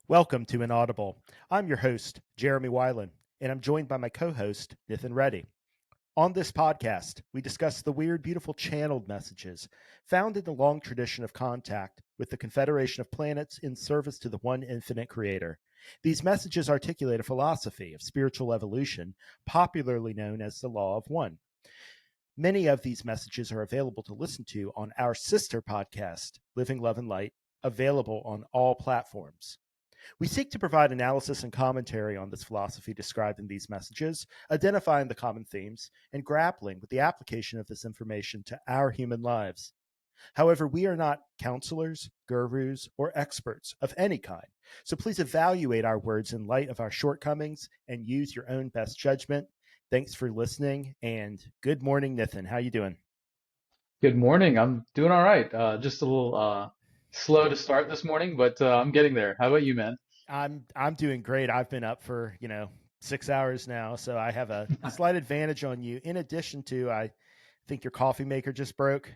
Welcome to Inaudible. I'm your host, Jeremy Weiland, and I'm joined by my co-host, Nithin Reddy. On this podcast, we discuss the weird, beautiful channeled messages found in the long tradition of contact with the Confederation of planets in service to the one infinite creator. These messages articulate a philosophy of spiritual evolution, popularly known as the Law of One. Many of these messages are available to listen to on our sister podcast, Living Love and Light, available on all platforms. We seek to provide analysis and commentary on this philosophy described in these messages, identifying the common themes, and grappling with the application of this information to our human lives. However, we are not counselors, gurus, or experts of any kind, so please evaluate our words in light of our shortcomings and use your own best judgment. Thanks for listening, and good morning, Nithin. How you doing? Good morning. I'm doing all right. Just a little slow to start this morning, but I'm getting there. How about you, man? I'm doing great. I've been up for 6 hours now, so I have a slight advantage on you. In addition to, I think your coffee maker just broke.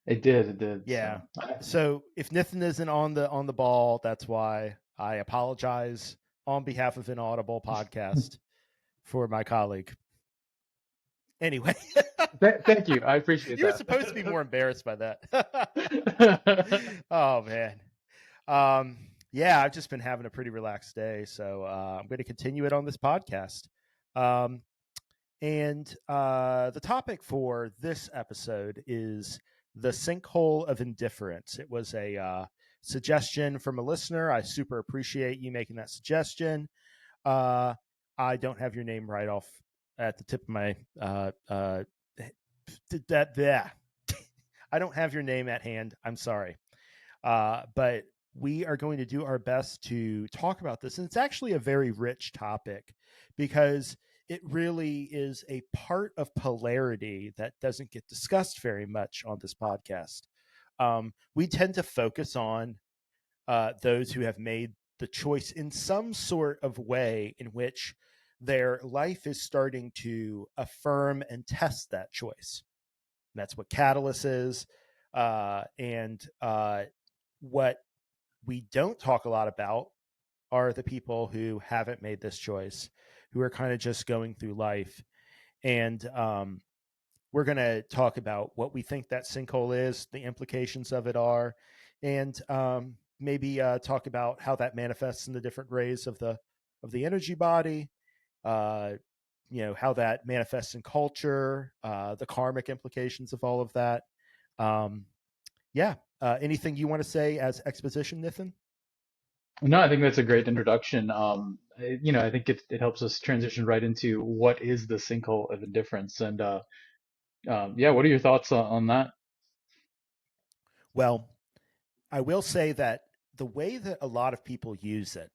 It did, it did. Yeah. So So if Nithin isn't on the ball, that's why. I apologize on behalf of Inaudible Podcast for my colleague. Anyway, thank you. I appreciate you were supposed to be more that. embarrassed by that. Oh man. Um, yeah, I've just been having a pretty relaxed day, so I'm going to continue it on this podcast. Um, and the topic for this episode is the Sinkhole of Indifference. It was a suggestion from a listener. I super appreciate you making that suggestion. Uh, I don't have your name right off at the tip of my that. I don't have your name at hand. I'm sorry. But we are going to do our best to talk about this. And it's actually a very rich topic because it really is a part of polarity that doesn't get discussed very much on this podcast. We tend to focus on those who have made the choice in some sort of way in which their life is starting to affirm and test that choice. And that's what catalyst is. And what we don't talk a lot about are the people who haven't made this choice, who are kind of just going through life. And we're going to talk about what we think that sinkhole is, the implications of it are, and maybe talk about how that manifests in the different rays of the energy body. Uh, how that manifests in culture, the karmic implications of all of that. Um, yeah. Anything you want to say as exposition, Nithin? No, I think that's a great introduction. I think it helps us transition right into what is the sinkhole of indifference, and yeah, what are your thoughts on that? Well, I will say that the way that a lot of people use it,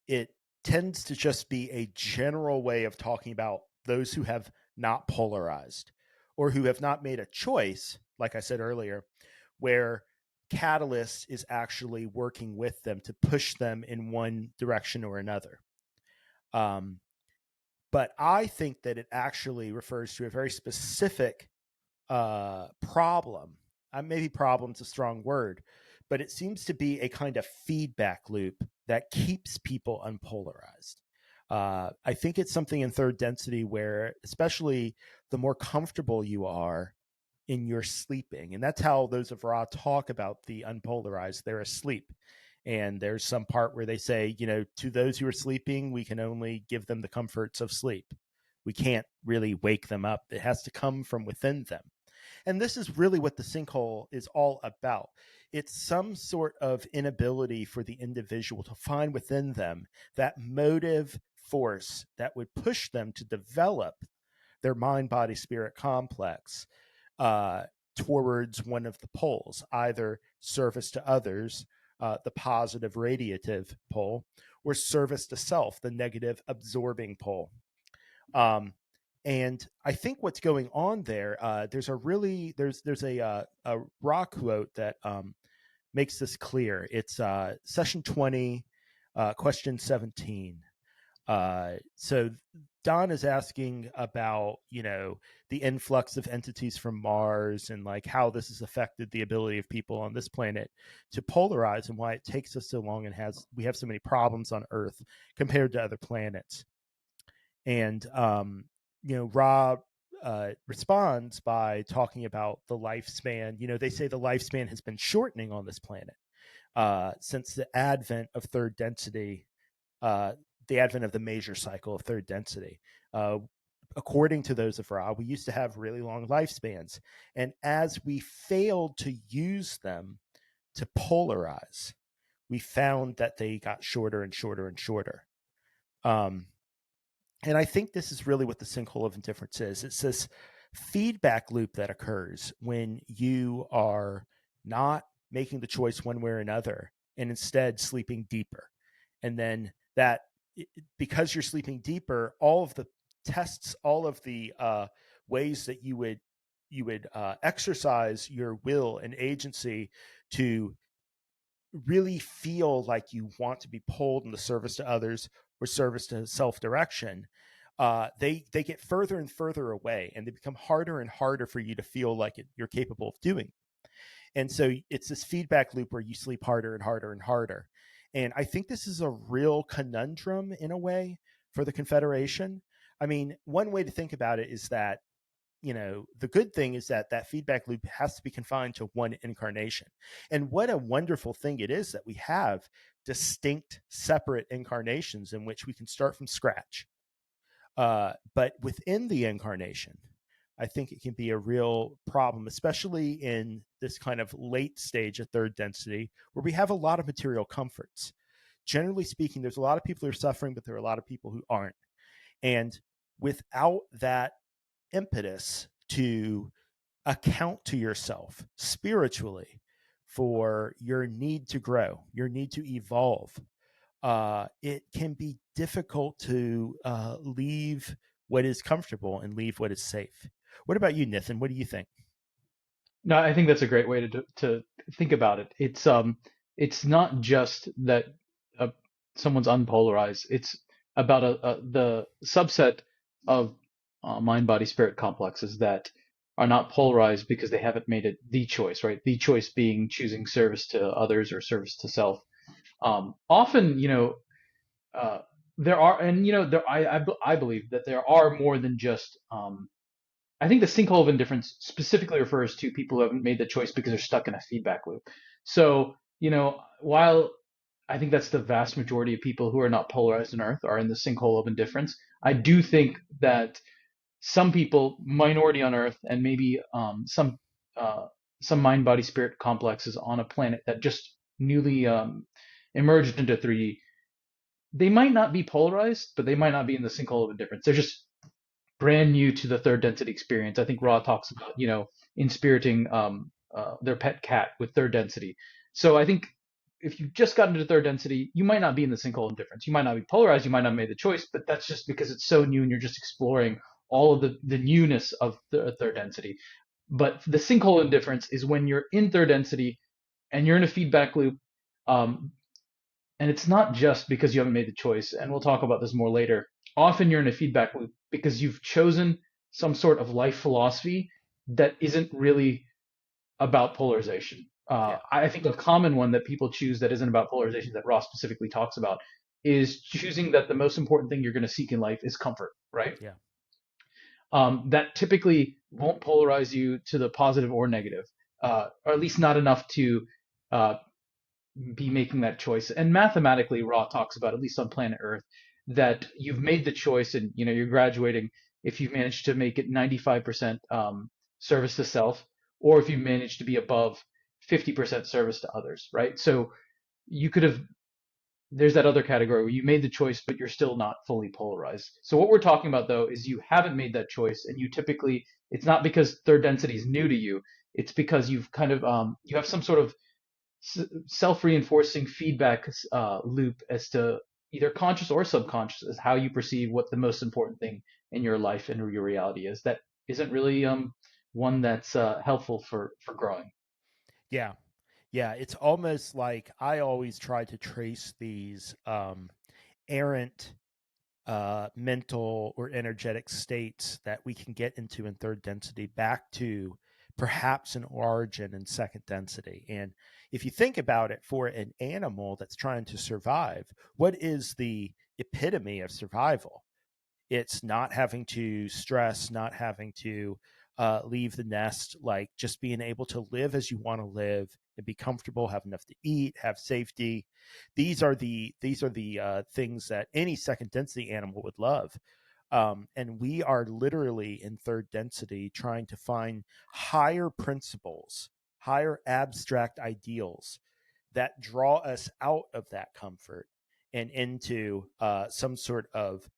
it tends to just be a general way of talking about those who have not polarized or who have not made a choice, like I said earlier, where catalyst is actually working with them to push them in one direction or another. Um, but I think that it actually refers to a very specific problem. Maybe problem's a strong word, but it seems to be a kind of feedback loop that keeps people unpolarized. I think it's something in third density where, especially the more comfortable you are in your sleeping, and that's how those of Ra talk about the unpolarized, they're asleep. And there's some part where they say, to those who are sleeping, we can only give them the comforts of sleep. We can't really wake them up. It has to come from within them. And this is really what the sinkhole is all about. It's some sort of inability for the individual to find within them that motive force that would push them to develop their mind body spirit complex uh, towards one of the poles, either service to others, the positive radiative pole, or service to self, the negative absorbing pole. Um, and I think what's going on there, there's a rock quote that makes this clear. It's session 20, question 17. So Don is asking about, the influx of entities from Mars and like how this has affected the ability of people on this planet to polarize and why it takes us so long and we have so many problems on Earth compared to other planets. And Rob responds by talking about the lifespan. They say the lifespan has been shortening on this planet since the advent of third density, the advent of the major cycle of third density. According to those of Ra, we used to have really long lifespans. And as we failed to use them to polarize, we found that they got shorter and shorter and shorter. And I think this is really what the sinkhole of indifference is. It's this feedback loop that occurs when you are not making the choice one way or another and instead sleeping deeper. And then that, because you're sleeping deeper, all of the tests, all of the ways that you would exercise your will and agency to really feel like you want to be pulled in the service to others or service to self-direction, they get further and further away, and they become harder and harder for you to feel like you're capable of doing. And so it's this feedback loop where you sleep harder and harder and harder. And I think this is a real conundrum in a way for the Confederation. I mean, one way to think about it is that, the good thing is that that feedback loop has to be confined to one incarnation. And what a wonderful thing it is that we have distinct, separate incarnations in which we can start from scratch. But within the incarnation, I think it can be a real problem, especially in this kind of late stage of third density where we have a lot of material comforts. Generally speaking, there's a lot of people who are suffering, but there are a lot of people who aren't. And without that impetus to account to yourself spiritually for your need to grow, your need to evolve, it can be difficult to leave what is comfortable and leave what is safe. What about you, Nithin? What do you think? No, I think that's a great way to think about it. It's not just that uh, someone's unpolarized. It's about the subset of mind, body, spirit complexes that are not polarized because they haven't made it the choice, right? The choice being choosing service to others or service to self. Often, uh, there are, and I believe that there are more than just I think the sinkhole of indifference specifically refers to people who haven't made the choice because they're stuck in a feedback loop. So, while I think that's the vast majority of people who are not polarized on Earth are in the sinkhole of indifference, I do think that some people, minority on Earth, and maybe uh, some mind, body, spirit complexes on a planet that just newly emerged into 3D, they might not be polarized, but they might not be in the sinkhole of indifference. They're just brand new to the third density experience. I think Ra Right. talks about, inspiriting their pet cat with third density. So I think if you just got into third density, you might not be in the sinkhole indifference. You might not be polarized. You might not have made the choice, but that's just because it's so new and you're just exploring all of the newness of the third density. But the sinkhole indifference is when you're in third density and you're in a feedback loop. Um, and it's not just because you haven't made the choice, and we'll talk about this more later. Often you're in a feedback loop because you've chosen some sort of life philosophy that isn't really about polarization. Yeah. I think a common one that people choose that isn't about polarization that Ross specifically talks about is choosing that the most important thing you're going to seek in life is comfort, right? Yeah. That typically won't polarize you to the positive or negative, or at least not enough to uh, be making that choice. And mathematically, Ra talks about, at least on planet Earth, that you've made the choice and you're graduating if you've managed to make it 95% service to self, or if you manage to be above 50% service to others, right? So you could have, there's that other category where you made the choice, but you're still not fully polarized. So what we're talking about though is you haven't made that choice, and you typically, it's not because third density is new to you. It's because you've kind of you have some sort of self-reinforcing feedback loop as to either conscious or subconscious as how you perceive what the most important thing in your life and your reality is. That isn't really one that's helpful for growing. Yeah. Yeah. It's almost like I always try to trace these errant mental or energetic states that we can get into in third density back to perhaps an origin in second density. And if you think about it, for an animal that's trying to survive, what is the epitome of survival? It's not having to stress, not having to leave the nest, like just being able to live as you want to live and be comfortable, have enough to eat, have safety. These are the things that any second density animal would love. And we are literally in third density trying to find higher principles, higher abstract ideals that draw us out of that comfort and into some sort of,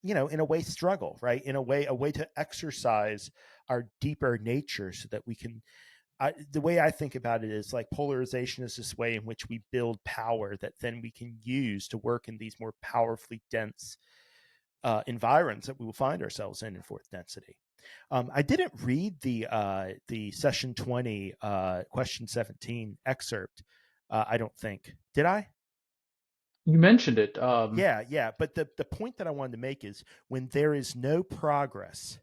in a way, struggle, right? In a way to exercise our deeper nature so that we can. The way I think about it is like polarization is this way in which we build power that then we can use to work in these more powerfully dense environs that we will find ourselves in fourth density. I didn't read the session 20 question 17 excerpt. I don't think, did I? You mentioned it. Yeah, yeah. But the point that I wanted to make is when there is no progress,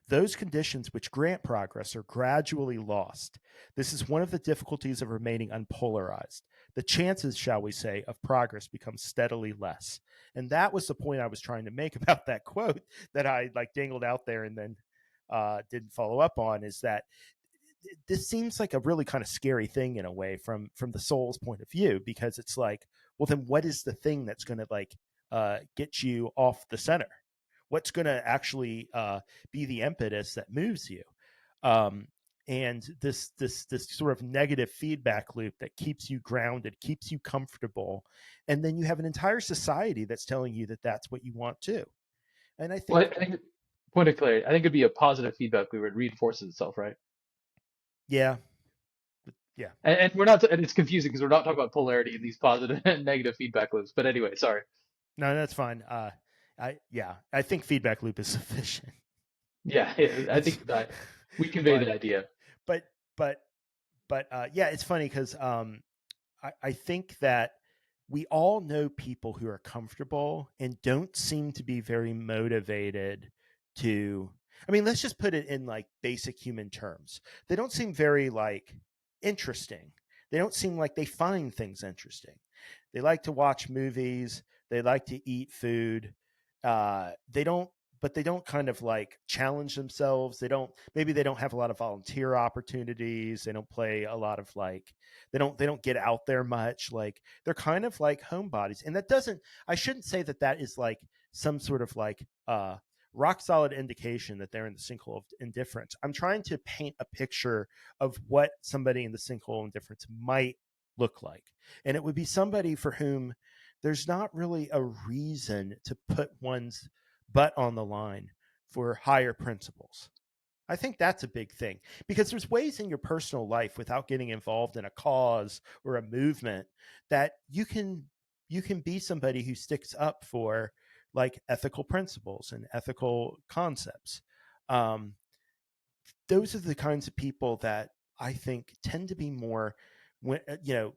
those conditions which grant progress are gradually lost. This is one of the difficulties of remaining unpolarized. The chances, shall we say, of progress become steadily less. And that was the point I was trying to make about that quote that I like dangled out there and then didn't follow up on, is that this seems like a really kind of scary thing in a way from the soul's point of view, because it's like, well, then what is the thing that's going to like get you off the center? What's going to actually be the impetus that moves you? um, and this sort of negative feedback loop that keeps you grounded, keeps you comfortable, and then you have an entire society that's telling you that that's what you want too. And I Well, think, I think point of clarity. I think it'd be a positive feedback loop. It reinforces itself, right? yeah, yeah, And we're not, and it's confusing because we're not talking about polarity in these positive and negative feedback loops. But anyway, sorry. no, that's fine. I think feedback loop is sufficient. Yeah, yeah, I It's think that we convey but the idea. but but yeah, it's funny because I think that we all know people who are comfortable and don't seem to be very motivated to. I mean, let's just put it in like basic human terms. They don't seem very like interesting. They don't seem like they find things interesting. They like to watch movies. They like to eat food. They don't, but they don't kind of like challenge themselves. They don't. Maybe they don't have a lot of volunteer opportunities. They don't play a lot of like. They don't get out there much. Like they're kind of like homebodies, and that doesn't. I shouldn't say that that is like some sort of like rock solid indication that they're in the sinkhole of indifference. I'm trying to paint a picture of what somebody in the sinkhole of indifference might look like. And it would be somebody for whom there's not really a reason to put one's butt on the line for higher principles. I think that's a big thing, because there's ways in your personal life without getting involved in a cause or a movement that you can be somebody who sticks up for like ethical principles and ethical concepts. Um, those are the kinds of people that I think tend to be more,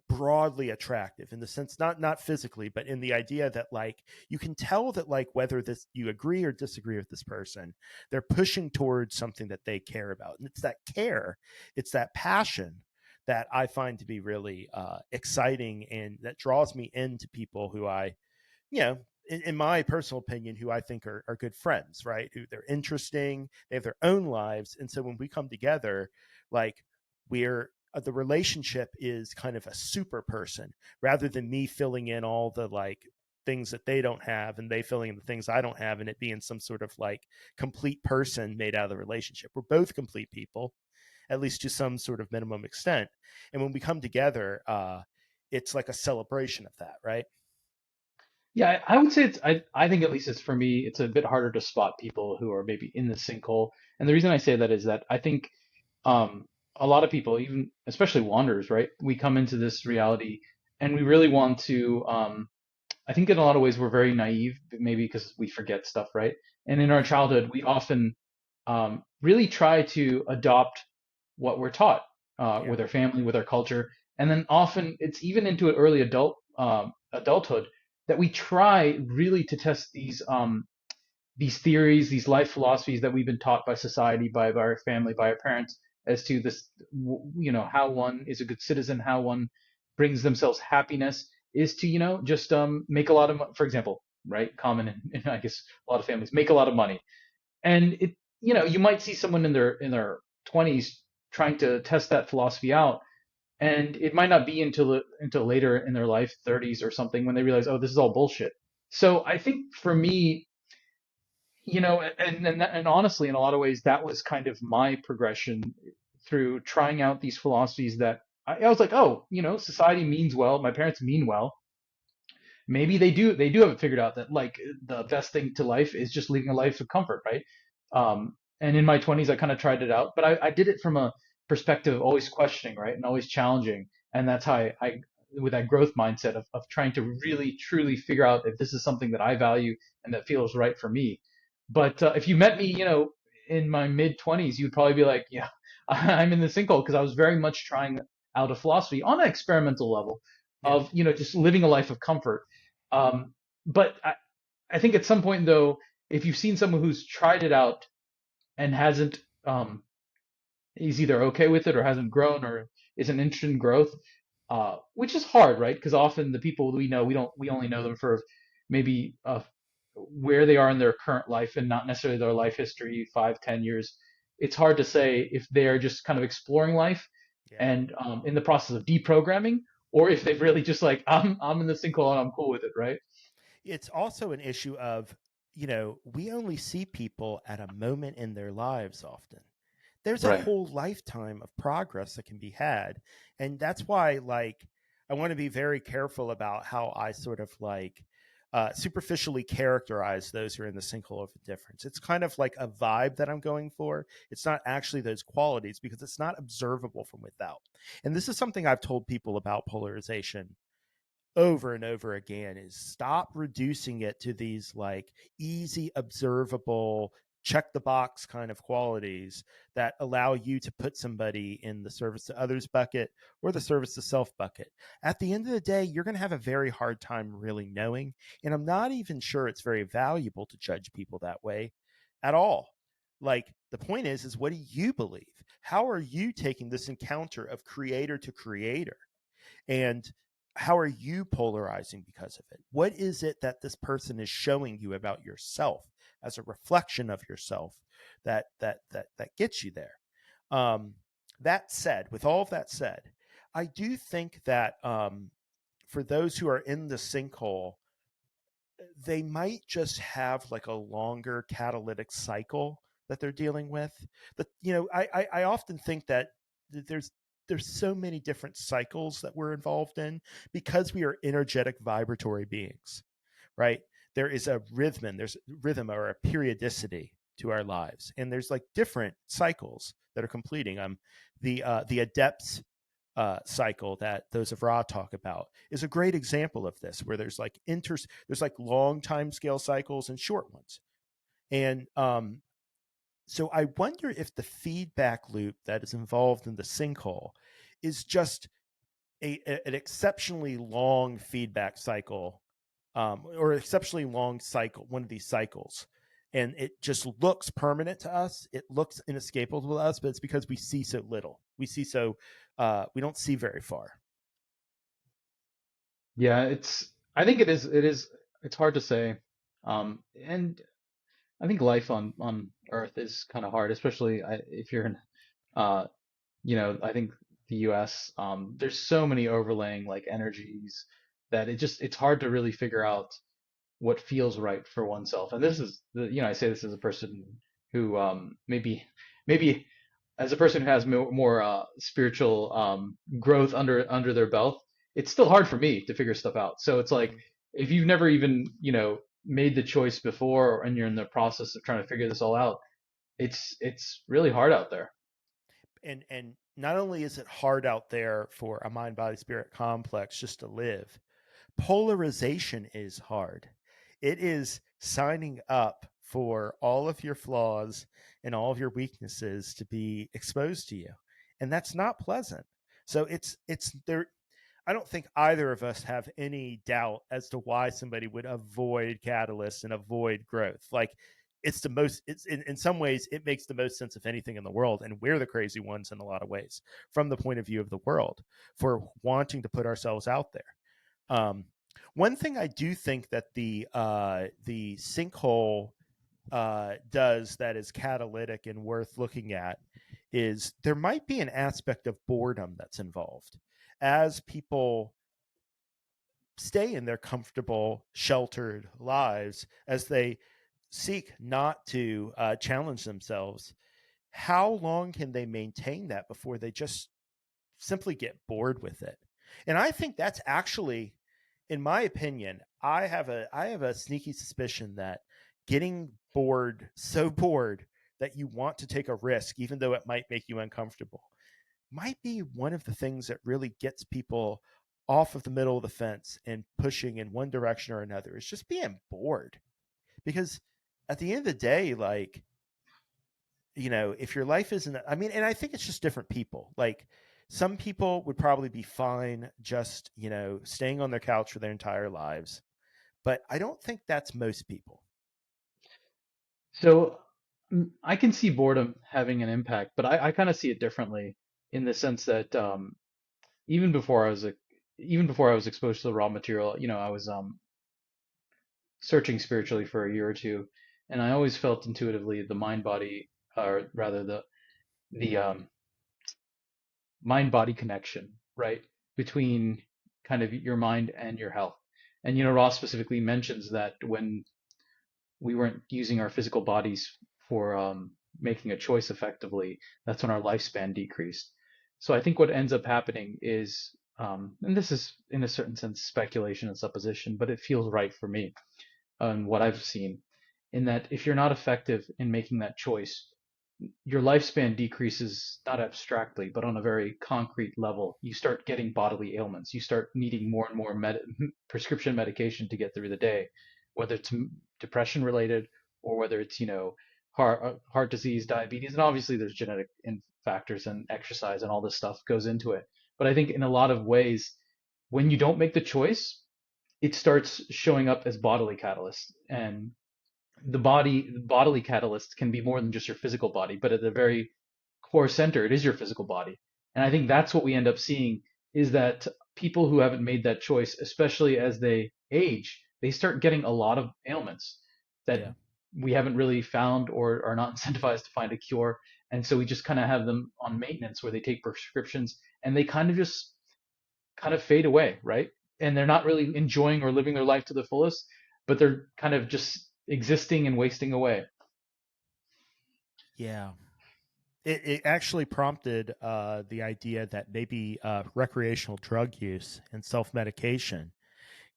broadly attractive, in the sense, not physically, but in the idea that like you can tell that like whether this you agree or disagree with this person, they're pushing towards something that they care about, and it's that care, it's that passion that I find to be really exciting, and that draws me into people who I, you know, in my personal opinion, who I think are good friends, right? Who they're interesting, they have their own lives. And so when we come together, like we're, the relationship is kind of a super person rather than me filling in all the like things that they don't have and they filling in the things I don't have, and it being some sort of like complete person made out of the relationship. We're both complete people, at least to some sort of minimum extent. And when we come together, it's like a celebration of that, right? Yeah, I would say I think at least it's for me, it's a bit harder to spot people who are maybe in the sinkhole. And the reason I say that is that I think um, a lot of people, even especially wanderers, right? We come into this reality and we really want to. I think in a lot of ways we're very naive, maybe because we forget stuff, right? And in our childhood, we often really try to adopt what we're taught Yeah. with our family, with our culture, and then often it's even into an early adulthood. that we try really to test these theories, these life philosophies that we've been taught by society, by our family, by our parents, as to this, how one is a good citizen, how one brings themselves happiness, is to, just make a lot of, for example, right, common in I guess a lot of families, make a lot of money, and you might see someone in their 20s trying to test that philosophy out, and it might not be until later in their life, 30s or something, when they realize, oh, this is all bullshit. So I think for me, and honestly, in a lot of ways, that was kind of my progression through trying out these philosophies that I was like, oh, society means well, my parents mean well. Maybe they do have it figured out that, like, the best thing to life is just living a life of comfort, right? And in my 20s, I kind of tried it out, but I did it from a perspective of always questioning, right, and always challenging, and that's how I with that growth mindset of trying to really truly figure out if this is something that I value and that feels right for me. But if you met me, in my mid 20s, you'd probably be like, yeah, I'm in the sinkhole, because I was very much trying out a philosophy on an experimental level Yeah. of, just living a life of comfort. But I think at some point, though, if you've seen someone who's tried it out and hasn't, is either okay with it or hasn't grown or isn't interested in growth, which is hard, right? Because often the people we know, we only know them for maybe where they are in their current life and not necessarily their life history, 5, 10 years. It's hard to say if they're just kind of exploring life Yeah. and in the process of deprogramming, or if they've really just like, I'm in the sinkhole and I'm cool with it, right? It's also an issue of, we only see people at a moment in their lives often. There's a Right. whole lifetime of progress that can be had. And that's why, like, I want to be very careful about how I sort of like superficially characterize those who are in the sinkhole of indifference. It's kind of like a vibe that I'm going for. It's not actually those qualities because it's not observable from without. And this is something I've told people about polarization over and over again, is stop reducing it to these like easy observable check the box kind of qualities that allow you to put somebody in the service to others bucket or the service to self bucket. At the end of the day, you're going to have a very hard time really knowing, and I'm not even sure it's very valuable to judge people that way at all. Like, the point is what do you believe? How are you taking this encounter of creator to creator, and how are you polarizing because of it? What is it that this person is showing you about yourself as a reflection of yourself that gets you there? um that said, with all of that said, I do think that for those who are in the sinkhole, they might just have like a longer catalytic cycle that they're dealing with. But I often think that there's so many different cycles that we're involved in because we are energetic vibratory beings, right? There is a rhythm, there's rhythm or a periodicity to our lives, and there's like different cycles that are completing. The adepts cycle that those of Ra talk about is a great example of this, where there's like long time scale cycles and short ones. And so I wonder if the feedback loop that is involved in the sinkhole is just an exceptionally long feedback cycle, or exceptionally long cycle, one of these cycles. And it just looks permanent to us. It looks inescapable to us, but it's because we see so little. We don't see very far. Yeah, I think it's hard to say. And I think life on Earth is kind of hard, especially if you're in, uh, I think the U.S. There's so many overlaying like energies that it's hard to really figure out what feels right for oneself. And this is I say this as a person who, maybe as a person who has more spiritual growth under their belt. It's still hard for me to figure stuff out. So it's like, Mhm. if you've never even made the choice before, and you're in the process of trying to figure this all out, it's really hard out there. And not only is it hard out there for a mind body spirit complex just to live, polarization is hard. It is signing up for all of your flaws and all of your weaknesses to be exposed to you, and that's not pleasant. So it's there. I don't think either of us have any doubt as to why somebody would avoid catalysts and avoid growth. Like, it's the most, it's in some ways, it makes the most sense of anything in the world. And we're the crazy ones in a lot of ways from the point of view of the world for wanting to put ourselves out there. Um, One thing I do think that the sinkhole does that is catalytic and worth looking at is there might be an aspect of boredom that's involved as people stay in their comfortable, sheltered lives, as they seek not to challenge themselves. How long can they maintain that before they just simply get bored with it? And I think that's actually, in my opinion, I have a sneaky suspicion that getting bored, so bored that you want to take a risk, even though it might make you uncomfortable, might be one of the things that really gets people off of the middle of the fence and pushing in one direction or another. Is just being bored. Because at the end of the day, like, if your life isn't, I mean, and I think it's just different people. Like, some people would probably be fine just, staying on their couch for their entire lives. But I don't think that's most people. So I can see boredom having an impact, but I kind of see it differently in the sense that even before I was even before I was exposed to the raw material, I was searching spiritually for a year or two, and I always felt intuitively the mind body, or rather the mind body connection, right, between kind of your mind and your health. And Ross specifically mentions that when we weren't using our physical bodies for making a choice effectively, that's when our lifespan decreased. So I think what ends up happening is, and this is in a certain sense speculation and supposition, but it feels right for me and what I've seen, in that if you're not effective in making that choice, your lifespan decreases not abstractly, but on a very concrete level. You start getting bodily ailments. You start needing more and more prescription medication to get through the day, whether it's depression related or whether it's, heart disease, diabetes, and obviously there's genetic factors and exercise and all this stuff goes into it. But I think in a lot of ways, when you don't make the choice, it starts showing up as bodily catalysts. And bodily catalyst can be more than just your physical body, but at the very core center, it is your physical body. And I think that's what we end up seeing is that people who haven't made that choice, especially as they age, they start getting a lot of ailments that Yeah. we haven't really found or are not incentivized to find a cure. And so we just kind of have them on maintenance where they take prescriptions and they kind of fade away, right? And they're not really enjoying or living their life to the fullest, but they're kind of just existing and wasting away. Yeah. It actually prompted the idea that maybe recreational drug use and self medication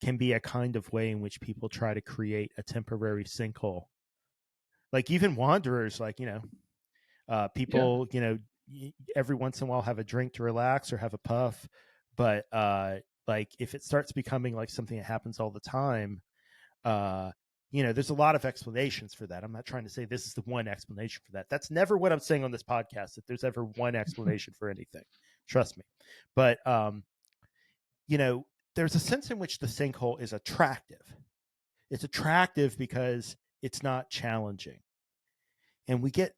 can be a kind of way in which people try to create a temporary sinkhole. Like, even wanderers, like, Yeah. people, every once in a while have a drink to relax or have a puff. But like, if it starts becoming like something that happens all the time, uh, there's a lot of explanations for that. I'm not trying to say this is the one explanation for that. That's never what I'm saying on this podcast, if there's ever one explanation for anything. Trust me. But, you know, there's a sense in which the sinkhole is attractive. It's attractive because it's not challenging. And we get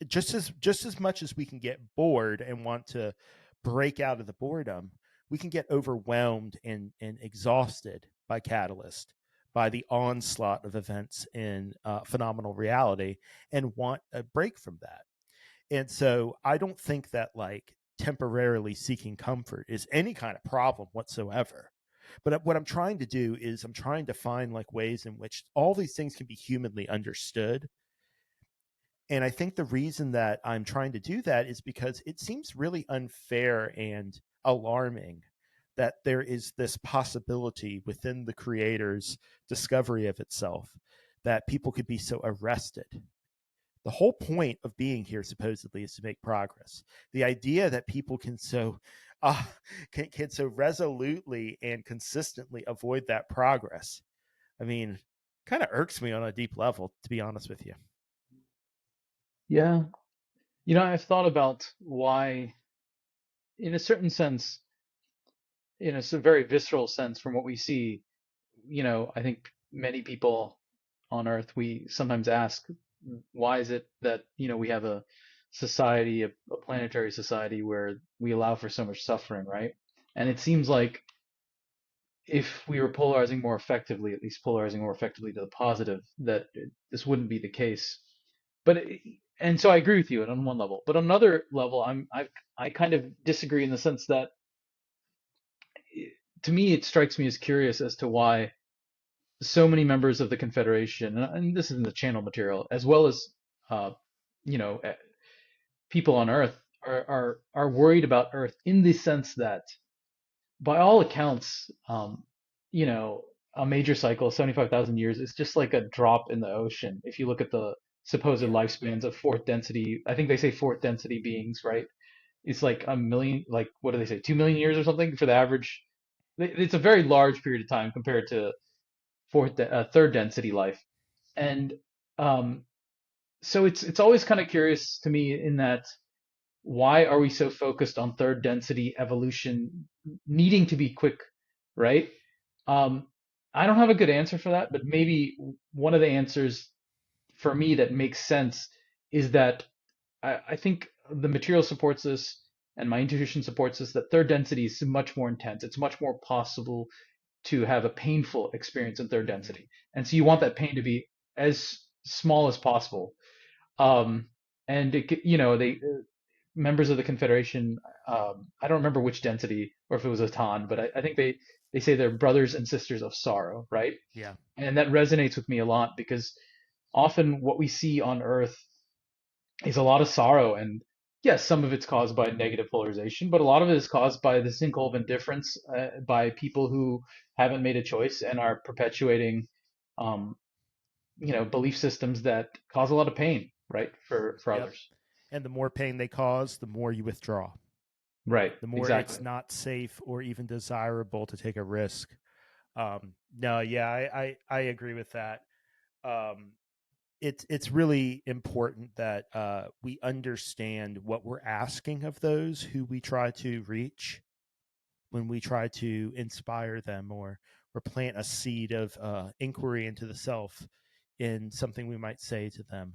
just as much as we can get bored and want to break out of the boredom, we can get overwhelmed and exhausted by Catalyst, by the onslaught of events in phenomenal reality, and want a break from that. And so I don't think that, like, temporarily seeking comfort is any kind of problem whatsoever. But what I'm trying to do is I'm trying to find like ways in which all these things can be humanly understood. And I think the reason that I'm trying to do that is because it seems really unfair and alarming that there is this possibility within the creator's discovery of itself that people could be so arrested. The whole point of being here supposedly is to make progress. The idea that people can uh, can so resolutely and consistently avoid that progress, I mean, kind of irks me on a deep level, to be honest with you. Yeah. I've thought about why, in a certain sense, in a very visceral sense from what we see, I think many people on Earth, we sometimes ask, why is it that, we have a society, a planetary society where we allow for so much suffering, right? And it seems like if we were polarizing more effectively, at least polarizing more effectively to the positive, that this wouldn't be the case. And so I agree with you on one level, but on another level, I kind of disagree in the sense that to me it strikes me as curious as to why so many members of the Confederation, and this is in the channel material, as well as uh, you know people on Earth are worried about Earth in the sense that, by all accounts, you know, a major cycle, 75,000 years, is just like a drop in the ocean. If you look at the supposed Yeah. lifespans of fourth density, I think they say fourth density beings, right? It's like a million, like what do they say, 2 million years or something for the average. It's a very large period of time compared to third density life, and um, so it's always kind of curious to me in that, why are we so focused on third density evolution needing to be quick, right? Um, I don't have a good answer for that, but maybe one of the answers for me that makes sense is that I think the material supports this and my intuition supports this, that third density is much more intense. It's much more possible to have a painful experience in third Hmm. density. And so you want that pain to be as small as possible. Um, and they members of the Confederation. I don't remember which density or if it was a ton, but I think they say they're brothers and sisters of sorrow, right? Yeah. And that resonates with me a lot because often what we see on Earth is a lot of sorrow, and yes, some of it's caused by negative polarization, but a lot of it is caused by the sinkhole of indifference, by people who haven't made a choice and are perpetuating, um, belief systems that cause a lot of pain, right, for Yep. others. And the more pain they cause, the more you withdraw. Right, The more exactly. it's not safe or even desirable to take a risk. No, yeah, I agree with that. Um, it's really important that we understand what we're asking of those who we try to reach when we try to inspire them or plant a seed of inquiry into the self in something we might say to them.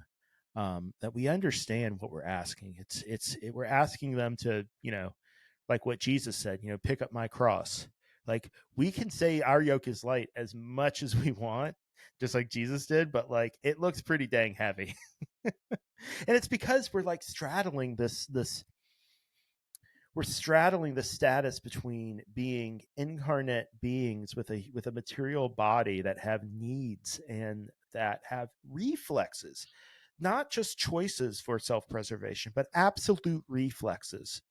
That we understand what we're asking. We're asking them to, like what Jesus said, pick up my cross. Like, we can say our yoke is light as much as we want, just like Jesus did, but like it looks pretty dang heavy. And it's because we're like straddling this we're straddling the status between being incarnate beings with a material body that have needs and that have reflexes, not just choices for self-preservation, but absolute reflexes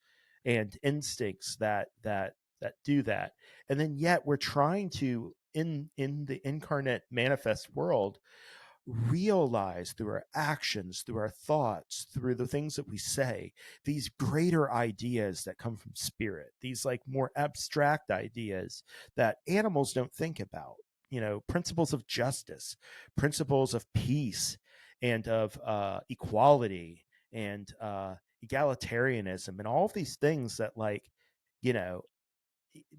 and instincts that do that. And then yet we're trying to, in the incarnate manifest world, realize through our actions, through our thoughts, through the things that we say, these greater ideas that come from spirit, these like more abstract ideas that animals don't think about, principles of justice, principles of peace, and of equality, and egalitarianism, and all of these things that, like, you know,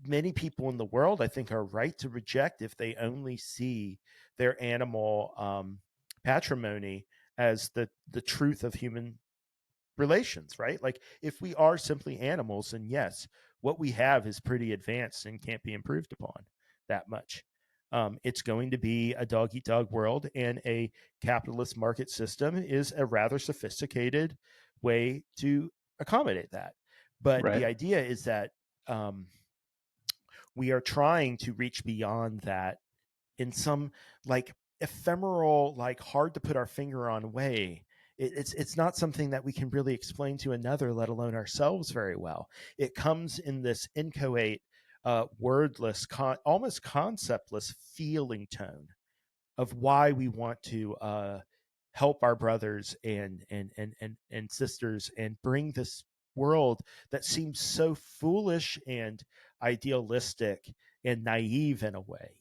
many people in the world, I think, are right to reject if they only see their animal patrimony as the truth of human relations, right? Like, if we are simply animals, then yes, what we have is pretty advanced and can't be improved upon that much. It's going to be a dog eat dog world, and a capitalist market system is a rather sophisticated way to accommodate that. But the Right. idea is that um, we are trying to reach beyond that in some like ephemeral, like hard to put our finger on way. It's not something that we can really explain to another, let alone ourselves, very well. It comes in this inchoate, wordless, almost conceptless feeling tone of why we want to help our brothers and sisters and bring this world that seems so foolish and idealistic and naive in a way.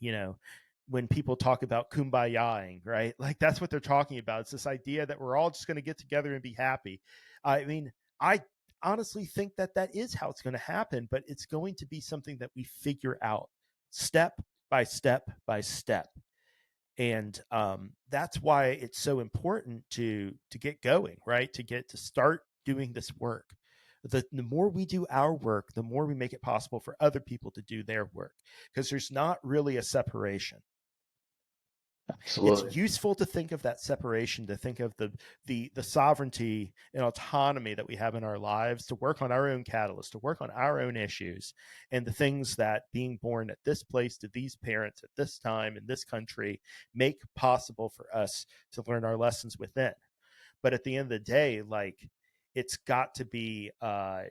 When people talk about kumbayaing, right? Like, that's what they're talking about. It's this idea that we're all just going to get together and be happy. I mean, I honestly think that that is how it's going to happen, but it's going to be something that we figure out step by step by step. And that's why it's so important to get going, right? To start doing this work. The more we do our work, the more we make it possible for other people to do their work, because there's not really a separation. It's Absolutely. useful to think of that separation, to think of the sovereignty and autonomy that we have in our lives, to work on our own catalyst, to work on our own issues, and the things that being born at this place to these parents at this time in this country make possible for us to learn our lessons within. But at the end of the day, like, it's got to be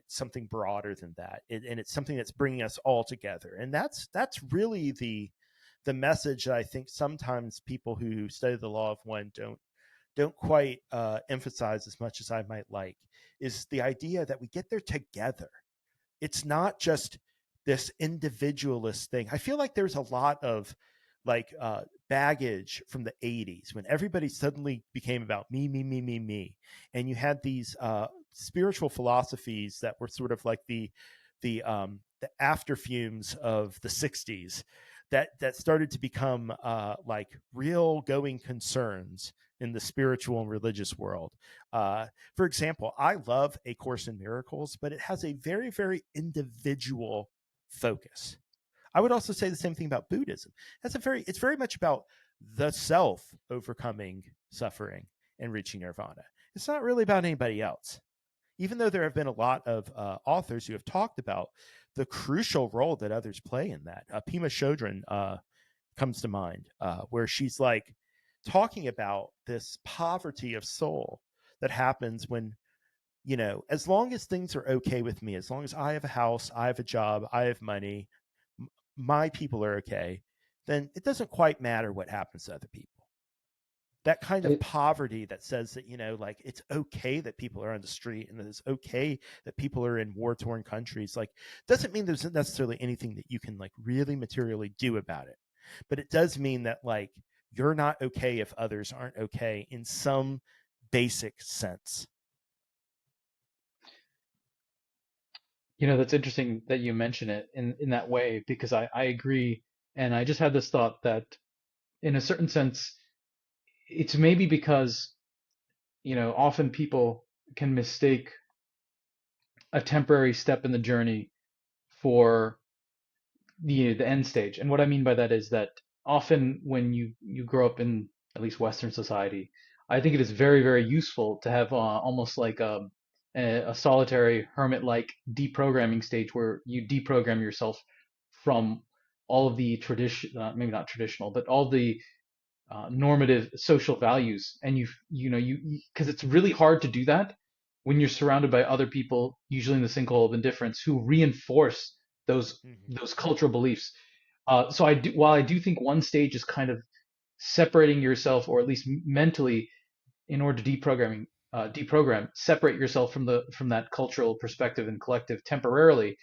something broader than that, and it's something that's bringing us all together. And that's really the message that I think sometimes people who study the law of one don't quite emphasize as much as I might like, is the idea that we get there together. It's not just this individualist thing. I feel like there's a lot of like baggage from the 80s when everybody suddenly became about me, me, me, me, me. And you had these spiritual philosophies that were sort of like the after fumes of the 60s that started to become like real going concerns in the spiritual and religious world. For example, I love A Course in Miracles, but it has a very, very individual focus. I would also say the same thing about Buddhism. It's very much about the self overcoming suffering and reaching nirvana. It's not really about anybody else. Even though there have been a lot of authors who have talked about the crucial role that others play in that. Pema Chodron comes to mind, where she's like talking about this poverty of soul that happens when, as long as things are okay with me, as long as I have a house, I have a job, I have money, my people are okay, then it doesn't quite matter what happens to other people. That kind of I, poverty that says that, like, it's okay that people are on the street and that it's okay that people are in war torn countries, like, doesn't mean there's necessarily anything that you can like really materially do about it. But it does mean that, like, you're not okay if others aren't okay in some basic sense. that's interesting that you mention it in that way because I agree. And I just had this thought that in a certain sense, it's maybe because, often people can mistake a temporary step in the journey for the end stage. And what I mean by that is that often when you grow up in at least Western society, I think it is very, very useful to have almost like a solitary hermit-like deprogramming stage where you deprogram yourself from all of the tradition, maybe not traditional, but all the normative social values. And you because it's really hard to do that when you're surrounded by other people, usually in the sinkhole of indifference, who reinforce those Mm-hmm. those cultural beliefs. So while I do think one stage is kind of separating yourself, or at least mentally, in order to separate yourself from that cultural perspective and collective temporarily.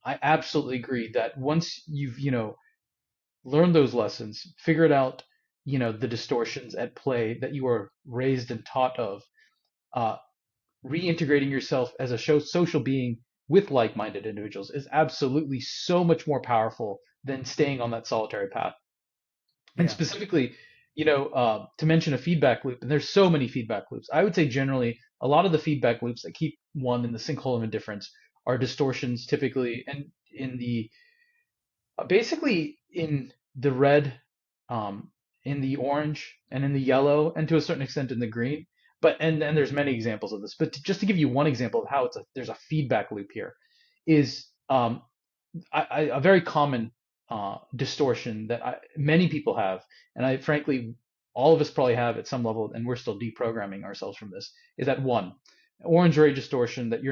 I absolutely agree that once you've learned those lessons, figured out the distortions at play that you were raised and taught of, uh, reintegrating yourself as a social being with like-minded individuals is absolutely so much more powerful than staying on that solitary path. And Yeah. specifically, to mention a feedback loop, and there's so many feedback loops. I would say generally a lot of the feedback loops that keep one in the sinkhole of indifference are distortions, typically, and in the basically in the red, um, in the orange, and in the yellow, and to a certain extent in the green. But and there's many examples of this. But just to give you one example of how there's a feedback loop here, is a very common distortion that many people have, and I frankly all of us probably have at some level, and we're still deprogramming ourselves from this. Is that one orange ray distortion that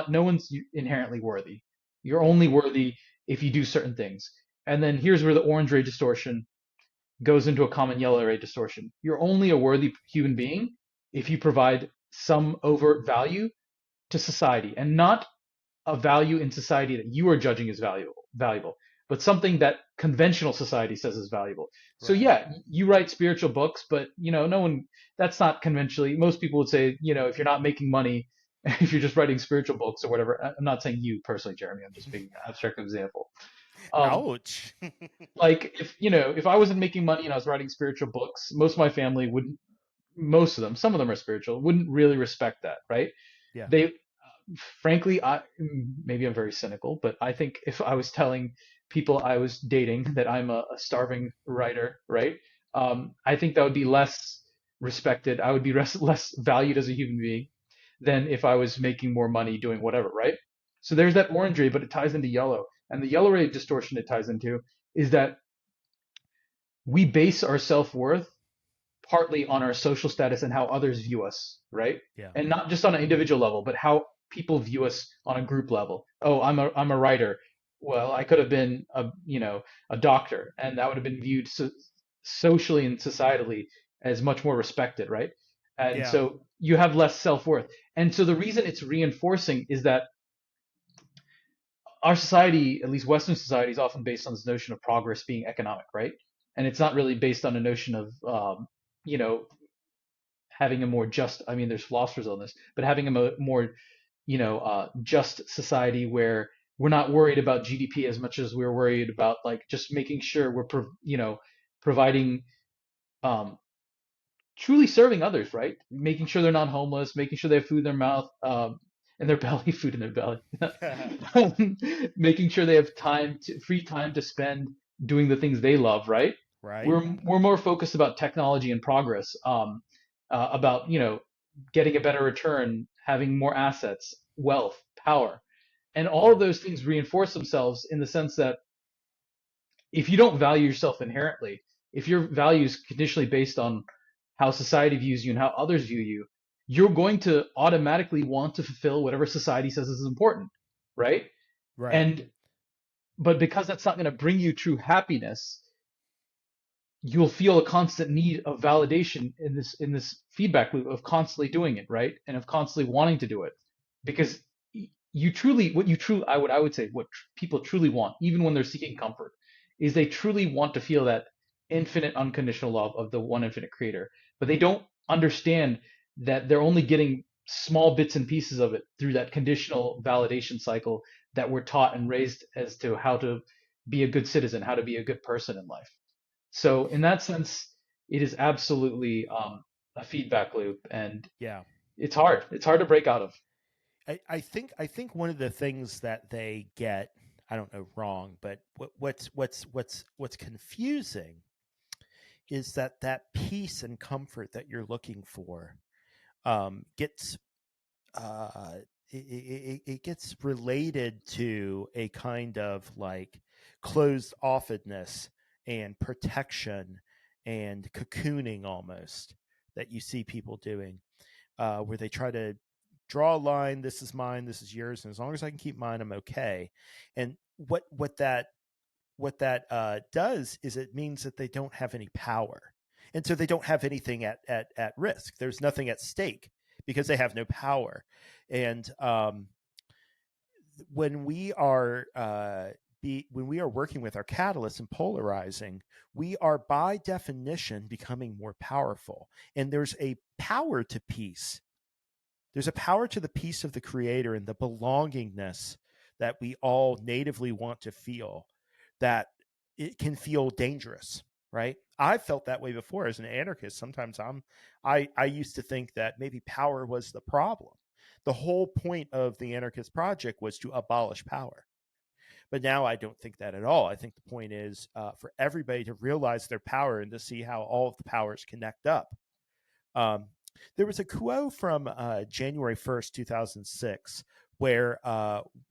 no one's inherently worthy. You're only Mm-hmm. worthy if you do certain things. And then here's where the orange ray distortion goes into a common yellow ray distortion. You're only a worthy human being if you provide some overt value to society, and not a value in society that you are judging as valuable, but something that conventional society says is valuable. So Right. yeah, you write spiritual books, but no one, that's not conventionally. Most people would say, if you're not making money if you're just writing spiritual books or whatever. I'm not saying you personally, Jeremy. I'm just making an abstract example. Um, Ouch. like if if I wasn't making money and I was writing spiritual books, most of my family wouldn't. Most of them, some of them are spiritual, wouldn't really respect that, right? Yeah. They, frankly, I maybe I'm very cynical, but I think if I was telling people I was dating that I'm a starving writer, right? I think that would be less respected. I would be less valued as a human being than if I was making more money doing whatever, right? So there's that orange ray, but it ties into yellow. And the yellow ray distortion it ties into is that we base our self-worth partly on our social status and how others view us, right? Yeah. And not just on an individual level, but how people view us on a group level. Oh, I'm a writer. Well, I could have been a doctor, and that would have been viewed socially and societally as much more respected, right? And Yeah. so you have less self-worth. And so the reason it's reinforcing is that our society, at least Western society, is often based on this notion of progress being economic, right? And it's not really based on a notion of you know having a more just, I mean there's philosophers on this, but having a more just society where we're not worried about GDP as much as we're worried about like just making sure we're providing um, truly serving others, right? Making sure they're not homeless, making sure they have food in their mouth, in their belly, food in their belly, making sure they have free time to spend doing the things they love, right? Right. We're more focused about technology and progress, about getting a better return, having more assets, wealth, power, and all of Yeah. those things reinforce themselves in the sense that if you don't value yourself inherently, if your value is conditionally based on how society views you and how others view you, you're going to automatically want to fulfill whatever society says is important, right? Right. And but because that's not going to bring you true happiness, you'll feel a constant need of validation in this feedback loop of constantly doing it, right? And of constantly wanting to do it. Because you truly what you truly I would say what people truly want, even when they're seeking comfort, is they truly want to feel that infinite unconditional love of the one infinite creator. But they don't understand that they're only getting small bits and pieces of it through that conditional validation cycle that we're taught and raised as to how to be a good citizen, how to be a good person in life. So in that sense, it is absolutely a feedback loop, and Yeah. it's hard. It's hard to break out of. I think one of the things that they get, I don't know, wrong, but what's confusing is that peace and comfort that you're looking for gets it gets related to a kind of like closed offedness and protection and cocooning almost that you see people doing, where they try to draw a line. This is mine. This is yours. And as long as I can keep mine, I'm okay. And what that does is it means that they don't have any power, and so they don't have anything at risk. There's nothing at stake because they have no power. And when we are when we are working with our catalysts and polarizing, we are by definition becoming more powerful. And there's a power to peace. There's a power to the peace of the creator and the belongingness that we all natively want to feel, that it can feel dangerous, right? I've felt that way before as an anarchist. Sometimes I used to think that maybe power was the problem. The whole point of the anarchist project was to abolish power. But now I don't think that at all. I think the point is for everybody to realize their power and to see how all of the powers connect up. Um, there was a quote from January 1st, 2006, where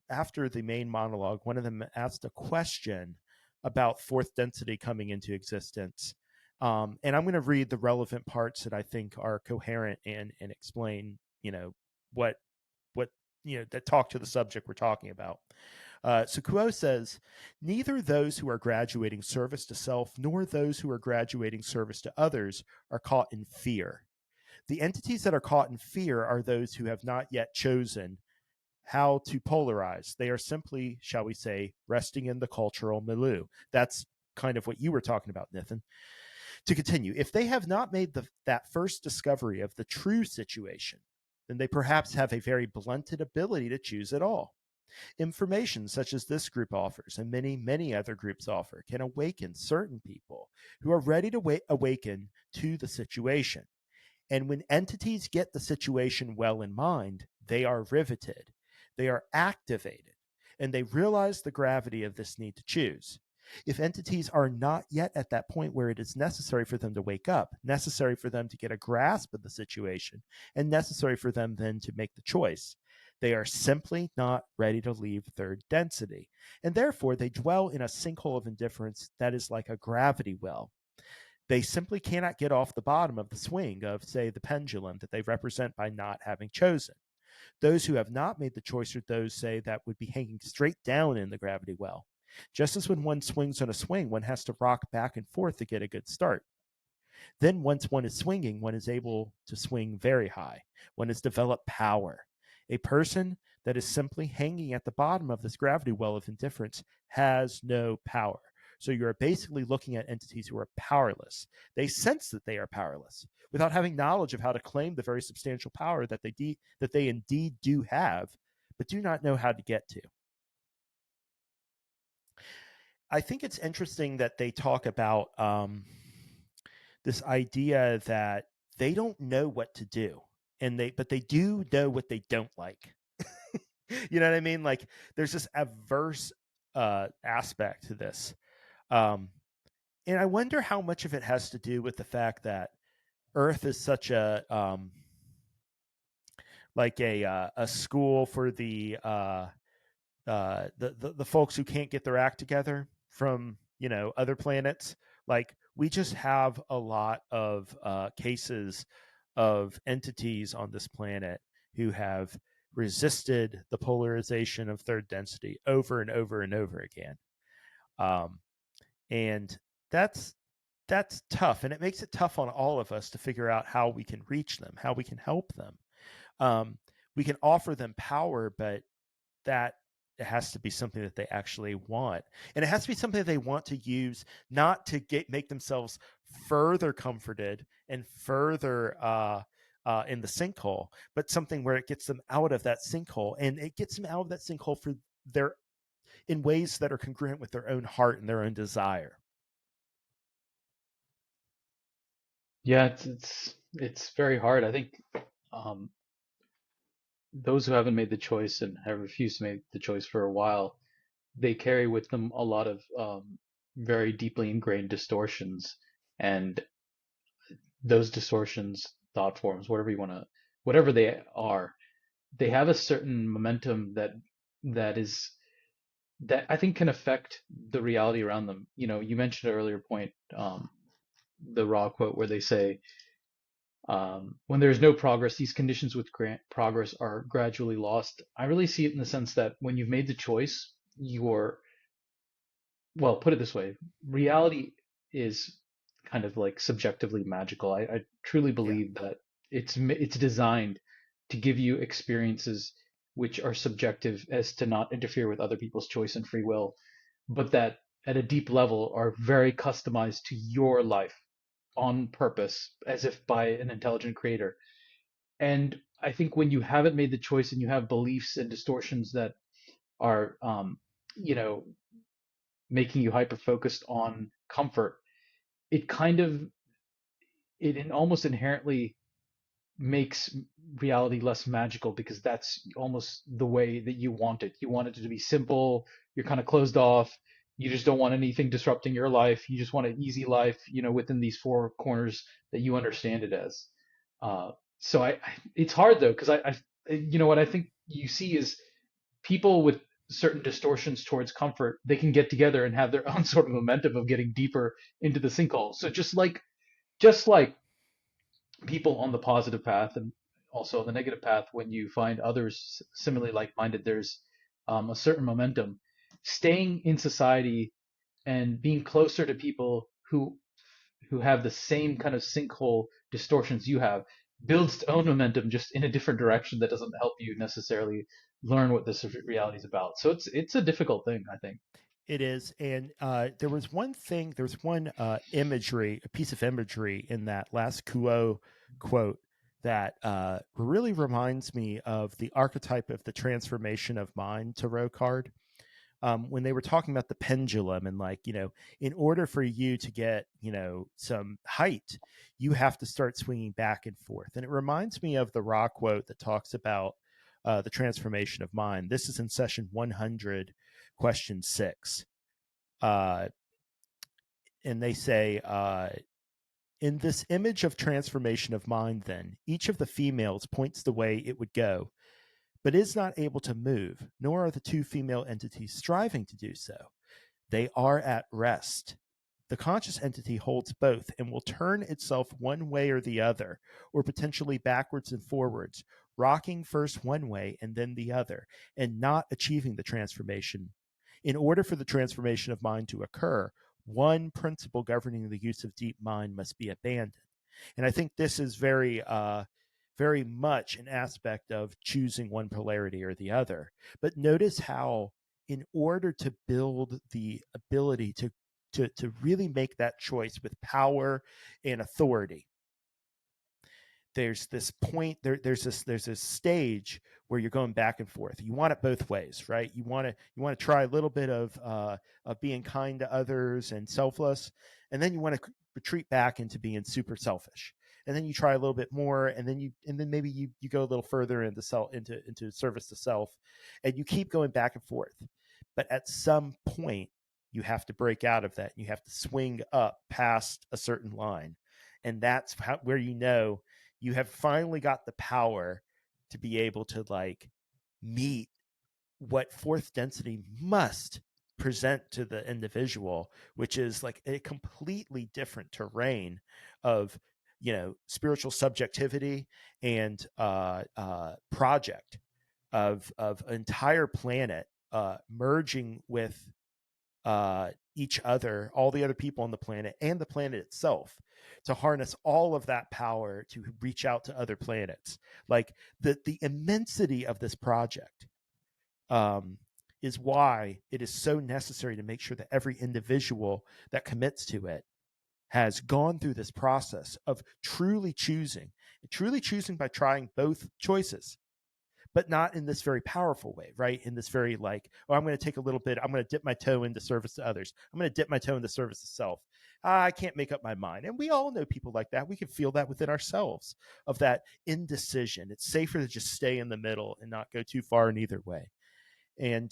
after the main monologue, one of them asked a question about fourth density coming into existence. And I'm going to read the relevant parts that I think are coherent and explain, what what that talk to the subject we're talking about. So Kuo says, neither those who are graduating service to self nor those who are graduating service to others are caught in fear. The entities that are caught in fear are those who have not yet chosen how to polarize. They are simply, shall we say, resting in the cultural milieu. That's kind of what you were talking about, Nithin. To continue, if they have not made that first discovery of the true situation, then they perhaps have a very blunted ability to choose at all. Information such as this group offers and many, many other groups offer can awaken certain people who are ready to awaken to the situation. And when entities get the situation well in mind, they are riveted, they are activated, and they realize the gravity of this need to choose. If entities are not yet at that point where it is necessary for them to wake up, necessary for them to get a grasp of the situation, and necessary for them then to make the choice, they are simply not ready to leave third density. And therefore, they dwell in a sinkhole of indifference that is like a gravity well. They simply cannot get off the bottom of the swing of, say, the pendulum that they represent by not having chosen. Those who have not made the choice are those, say, that would be hanging straight down in the gravity well. Just as when one swings on a swing, one has to rock back and forth to get a good start. Then, once one is swinging, one is able to swing very high. One has developed power. A person that is simply hanging at the bottom of this gravity well of indifference has no power. So you are basically looking at entities who are powerless. They sense that they are powerless without having knowledge of how to claim the very substantial power that they indeed do have, but do not know how to get to. I think it's interesting that they talk about this idea that they don't know what to do, but they do know what they don't like. You know what I mean? Like there's this adverse aspect to this. And I wonder how much of it has to do with the fact that Earth is such a a school for the folks who can't get their act together from other planets. Like we just have a lot of cases of entities on this planet who have resisted the polarization of third density over and over and over again. And that's tough, and it makes it tough on all of us to figure out how we can reach them, how we can help them. We can offer them power, but that it has to be something that they actually want, and it has to be something that they want to use, not to make themselves further comforted and further in the sinkhole, but something where it gets them out of that sinkhole, and it gets them out of that sinkhole for their in ways that are congruent with their own heart and their own desire. Yeah, it's very hard. I think um, those who haven't made the choice and have refused to make the choice for a while, they carry with them a lot of very deeply ingrained distortions, and those distortions, thought forms, whatever they are, they have a certain momentum that I think can affect the reality around them. You know, you mentioned an earlier point, the Raw quote where they say, when there's no progress, these conditions with progress are gradually lost. I really see it in the sense that when you've made the choice, you're, well, put it this way, reality is kind of like subjectively magical. I truly Yeah. believe that it's designed to give you experiences which are subjective as to not interfere with other people's choice and free will, but that at a deep level are very customized to your life on purpose, as if by an intelligent creator. And I think when you haven't made the choice and you have beliefs and distortions that are, you know, making you hyper focused on comfort, it kind of it almost inherently makes reality less magical because that's almost the way that you want it. You want it to be simple. You're kind of closed off. You just don't want anything disrupting your life. You just want an easy life, you know, within these four corners that you understand it as. So it's hard though, because you know, what I think you see is people with certain distortions towards comfort, they can get together and have their own sort of momentum of getting deeper into the sinkhole. So just like people on the positive path and also on the negative path, when you find others similarly like-minded, there's a certain momentum. Staying in society and being closer to people who have the same kind of sinkhole distortions you have builds its own momentum, just in a different direction that doesn't help you necessarily learn what this reality is about. So it's a difficult thing, I think. It is, and there was one thing. There was one imagery, a piece of imagery in that last Kuo quote that really reminds me of the archetype of the transformation of mind tarot card. When they were talking about the pendulum and like, in order for you to get, some height, you have to start swinging back and forth. And it reminds me of the Ra quote that talks about the transformation of mind. This is in session 100, question 6. Uh, and they say, in this image of transformation of mind, then, each of the females points the way it would go, but is not able to move, nor are the two female entities striving to do so. They are at rest. The conscious entity holds both and will turn itself one way or the other, or potentially backwards and forwards, rocking first one way and then the other, and not achieving the transformation. In order for the transformation of mind to occur, one principle governing the use of deep mind must be abandoned. And I think this is very much an aspect of choosing one polarity or the other. But notice how, in order to build the ability to really make that choice with power and authority, there's this point, there's this stage where you're going back and forth. You want it both ways, right? You want to try a little bit of being kind to others and selfless, and then you want to retreat back into being super selfish. And then you try a little bit more, and then maybe you go a little further into service to self, and you keep going back and forth. But at some point, you have to break out of that. You have to swing up past a certain line, and that's where you have finally got the power to be able to like meet what fourth density must present to the individual, which is like a completely different terrain of spiritual subjectivity and project of entire planet merging with each other, all the other people on the planet and the planet itself, to harness all of that power to reach out to other planets. Like the immensity of this project is why it is so necessary to make sure that every individual that commits to it has gone through this process of truly choosing by trying both choices, but not in this very powerful way, right? In this very like, oh, I'm going to take a little bit, I'm going to dip my toe into service to others. I'm going to dip my toe into service to self. I can't make up my mind. And we all know people like that. We can feel that within ourselves, of that indecision. It's safer to just stay in the middle and not go too far in either way. And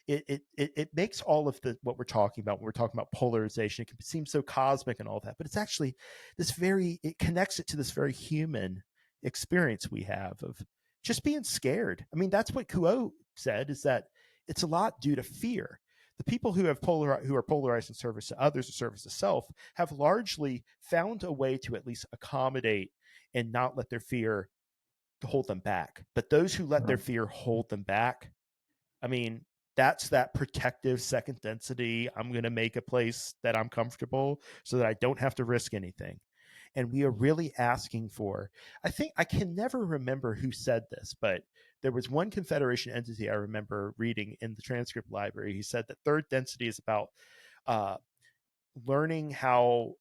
it makes all of what we're talking about when we're talking about polarization, it can seem so cosmic and all that, but it's actually it connects it to this very human experience we have of just being scared. I mean, that's what Kuo said, is that it's a lot due to fear. The people who are polarized in service to others or service to self have largely found a way to at least accommodate and not let their fear hold them back. But those who let their fear hold them back, I mean, that's that protective second density. I'm going to make a place that I'm comfortable so that I don't have to risk anything. And we are really asking for, I think, I can never remember who said this, but there was one Confederation entity I remember reading in the transcript library. He said that third density is about learning how,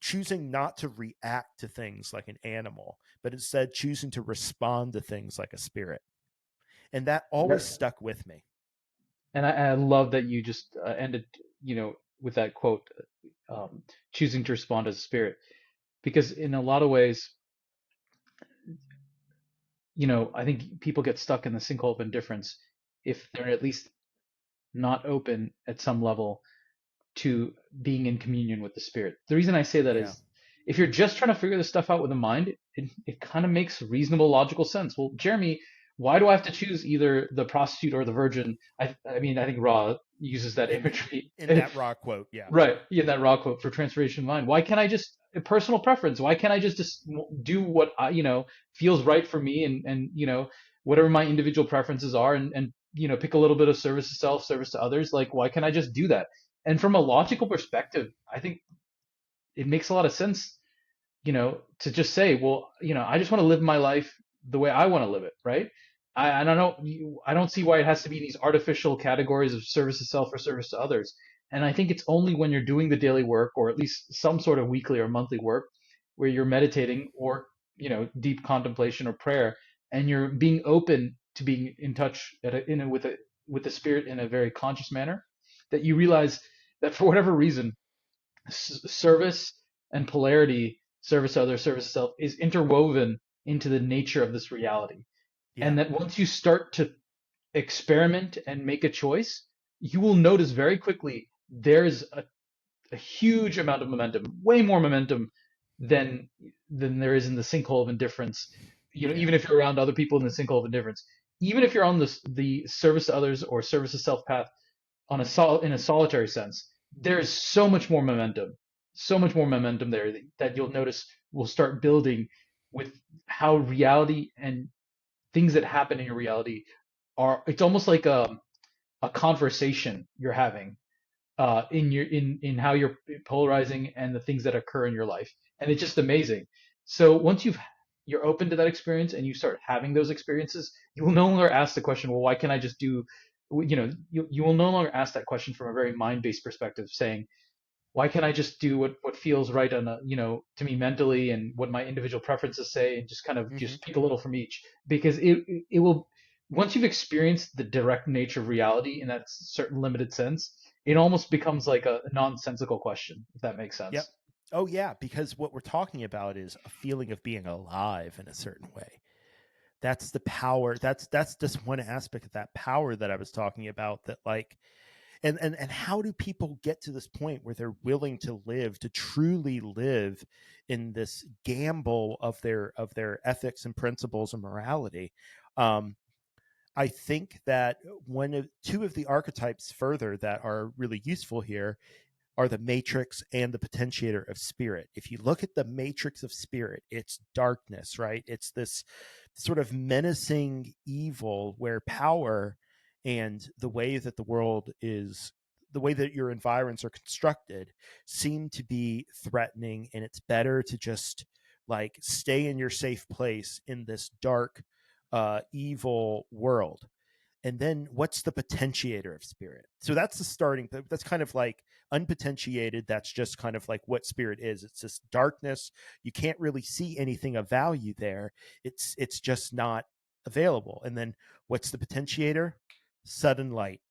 choosing not to react to things like an animal, but instead choosing to respond to things like a spirit. And that always stuck with me. And I love that you just ended, with that quote, choosing to respond as a spirit, because in a lot of ways, I think people get stuck in the sinkhole of indifference if they're at least not open at some level to being in communion with the spirit. The reason I say that Yeah. is, if you're just trying to figure this stuff out with the mind, it kind of makes reasonable, logical sense. Well, Jeremy, why do I have to choose either the prostitute or the virgin? I mean, I think Ra uses that imagery. In that Ra quote, yeah. Right, in that Ra quote for transformation of mind. Why can't I just, a personal preference? Why can't I just do what feels right for me, and whatever my individual preferences are, and pick a little bit of service to self, service to others. Like, why can't I just do that? And from a logical perspective, I think it makes a lot of sense, to just say, well, I just want to live my life the way I want to live it, right? I don't see why it has to be these artificial categories of service to self or service to others. And I think it's only when you're doing the daily work, or at least some sort of weekly or monthly work, where you're meditating or deep contemplation or prayer, and you're being open to being in touch with the spirit in a very conscious manner, that you realize that for whatever reason, service and polarity, service to others, service to self, is interwoven into the nature of this reality. Yeah. And that once you start to experiment and make a choice, you will notice very quickly there's a huge amount of momentum, way more momentum than there is in the sinkhole of indifference. Yeah. Even if you're around other people in the sinkhole of indifference, even if you're on the service to others or service to self path in a solitary sense, there's so much more momentum there that you'll notice will start building with how reality and things that happen in your reality are. It's almost like a conversation you're having in how you're polarizing and the things that occur in your life, and it's just amazing. So once you're open to that experience and you start having those experiences, you will no longer ask the question, well, why can't I just do, you will no longer ask that question from a very mind-based perspective, saying, why can't I just do what feels right on to me mentally, and what my individual preferences say, and just kind of Hmm. just pick a little from each, because it will, once you've experienced the direct nature of reality in that certain limited sense, it almost becomes like a nonsensical question, if that makes Yep. sense. Oh, yeah. Because what we're talking about is a feeling of being alive in a certain way. That's the power. That's just one aspect of that power that I was talking about. That like, and how do people get to this point where they're willing to live, to truly live in this gamble of their ethics and principles and morality? Um, I think that two of the archetypes further that are really useful here are the matrix and the potentiator of spirit. If you look at the matrix of spirit, it's darkness, right? It's this sort of menacing evil where power and the way that the world is, the way that your environs are constructed, seem to be threatening. And it's better to just like stay in your safe place in this dark, evil world. And then what's the potentiator of spirit? So that's the starting. That's kind of like unpotentiated. That's just kind of like what spirit is. It's this darkness. You can't really see anything of value there. It's just not available. And then what's the potentiator? Sudden light.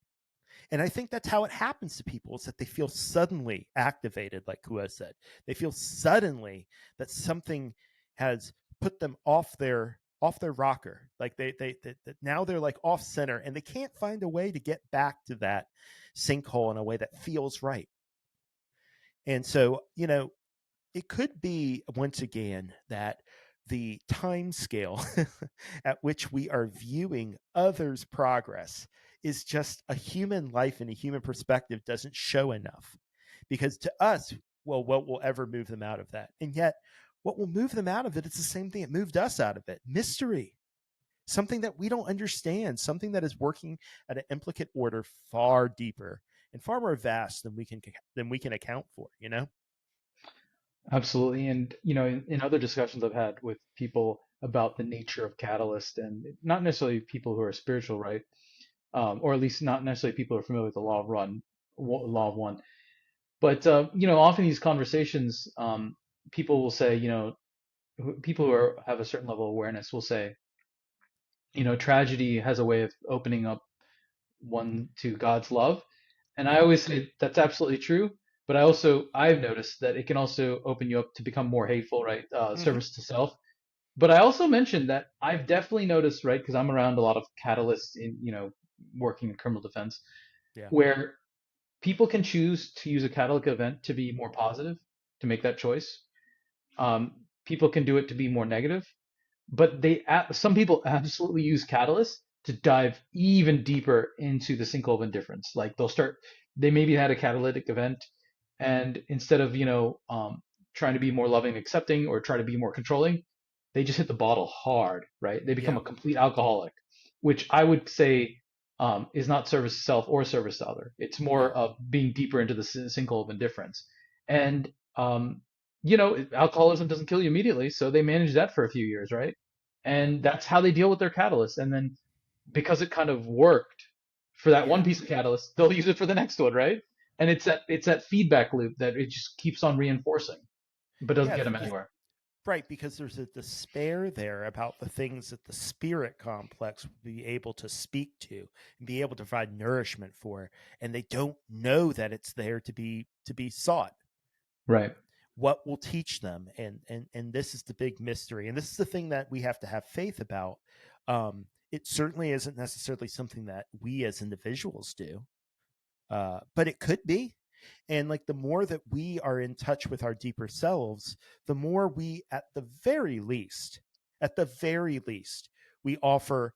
And I think that's how it happens to people, is that they feel suddenly activated, like Kua said. They feel suddenly that something has put them off their rocker. Like they now they're like off center, and they can't find a way to get back to that sinkhole in a way that feels right. And so, it could be once again that the time scale at which we are viewing others' progress is just a human life and a human perspective doesn't show enough. Because to us, well, what will ever move them out of that? And yet, what will move them out of it is the same thing that moved us out of it: mystery, something that we don't understand, something that is working at an implicate order far deeper and far more vast than we can account for, you know? Absolutely. And, in other discussions I've had with people about the nature of catalyst, and not necessarily people who are spiritual, right? Or at least not necessarily people who are familiar with the law of one. But, often these conversations, people will say, people who have a certain level of awareness will say, tragedy has a way of opening up one to God's love. And I Mm-hmm. always say that's absolutely true. But I've noticed that it can also open you up to become more hateful, right? Mm-hmm. Service to self. But I also mentioned that I've definitely noticed, right? Because I'm around a lot of catalysts in, working in criminal defense, Yeah. where people can choose to use a catalytic event to be more positive, to make that choice. People can do it to be more negative, but some people absolutely use catalysts to dive even deeper into the sinkhole of indifference. Like they maybe had a catalytic event, and instead of trying to be more loving, accepting, or try to be more controlling, they just hit the bottle hard, right? They become Yeah. a complete alcoholic, which I would say is not service to self or service to other. It's more Yeah. of being deeper into the sinkhole of indifference. And alcoholism doesn't kill you immediately, so they manage that for a few years, right? Yeah. And that's how they deal with their catalyst. And then because it kind of worked for that one Yeah. piece of catalyst, they'll use it for the next one, right? And it's that feedback loop that it just keeps on reinforcing, but doesn't Yeah. get them anywhere. Right, because there's a despair there about the things that the spirit complex will be able to speak to and be able to provide nourishment for, and they don't know that it's there to be sought. Right. What will teach them? And this is the big mystery, and this is the thing that we have to have faith about. It certainly isn't necessarily something that we as individuals do, but it could be. And like the more that we are in touch with our deeper selves, the more we, at the very least, we offer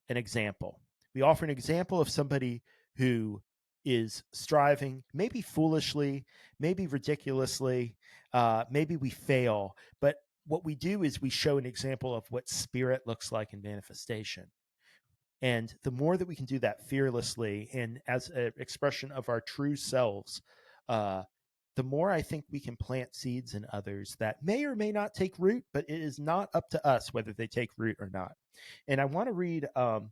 an example. We offer an example of somebody who is striving, maybe foolishly, maybe ridiculously, maybe we fail. But what we do is we show an example of what spirit looks like in manifestation. And the more that we can do that fearlessly and as an expression of our true selves, uh, the more I think we can plant seeds in others that may or may not take root, but it is not up to us whether they take root or not. And I want to read an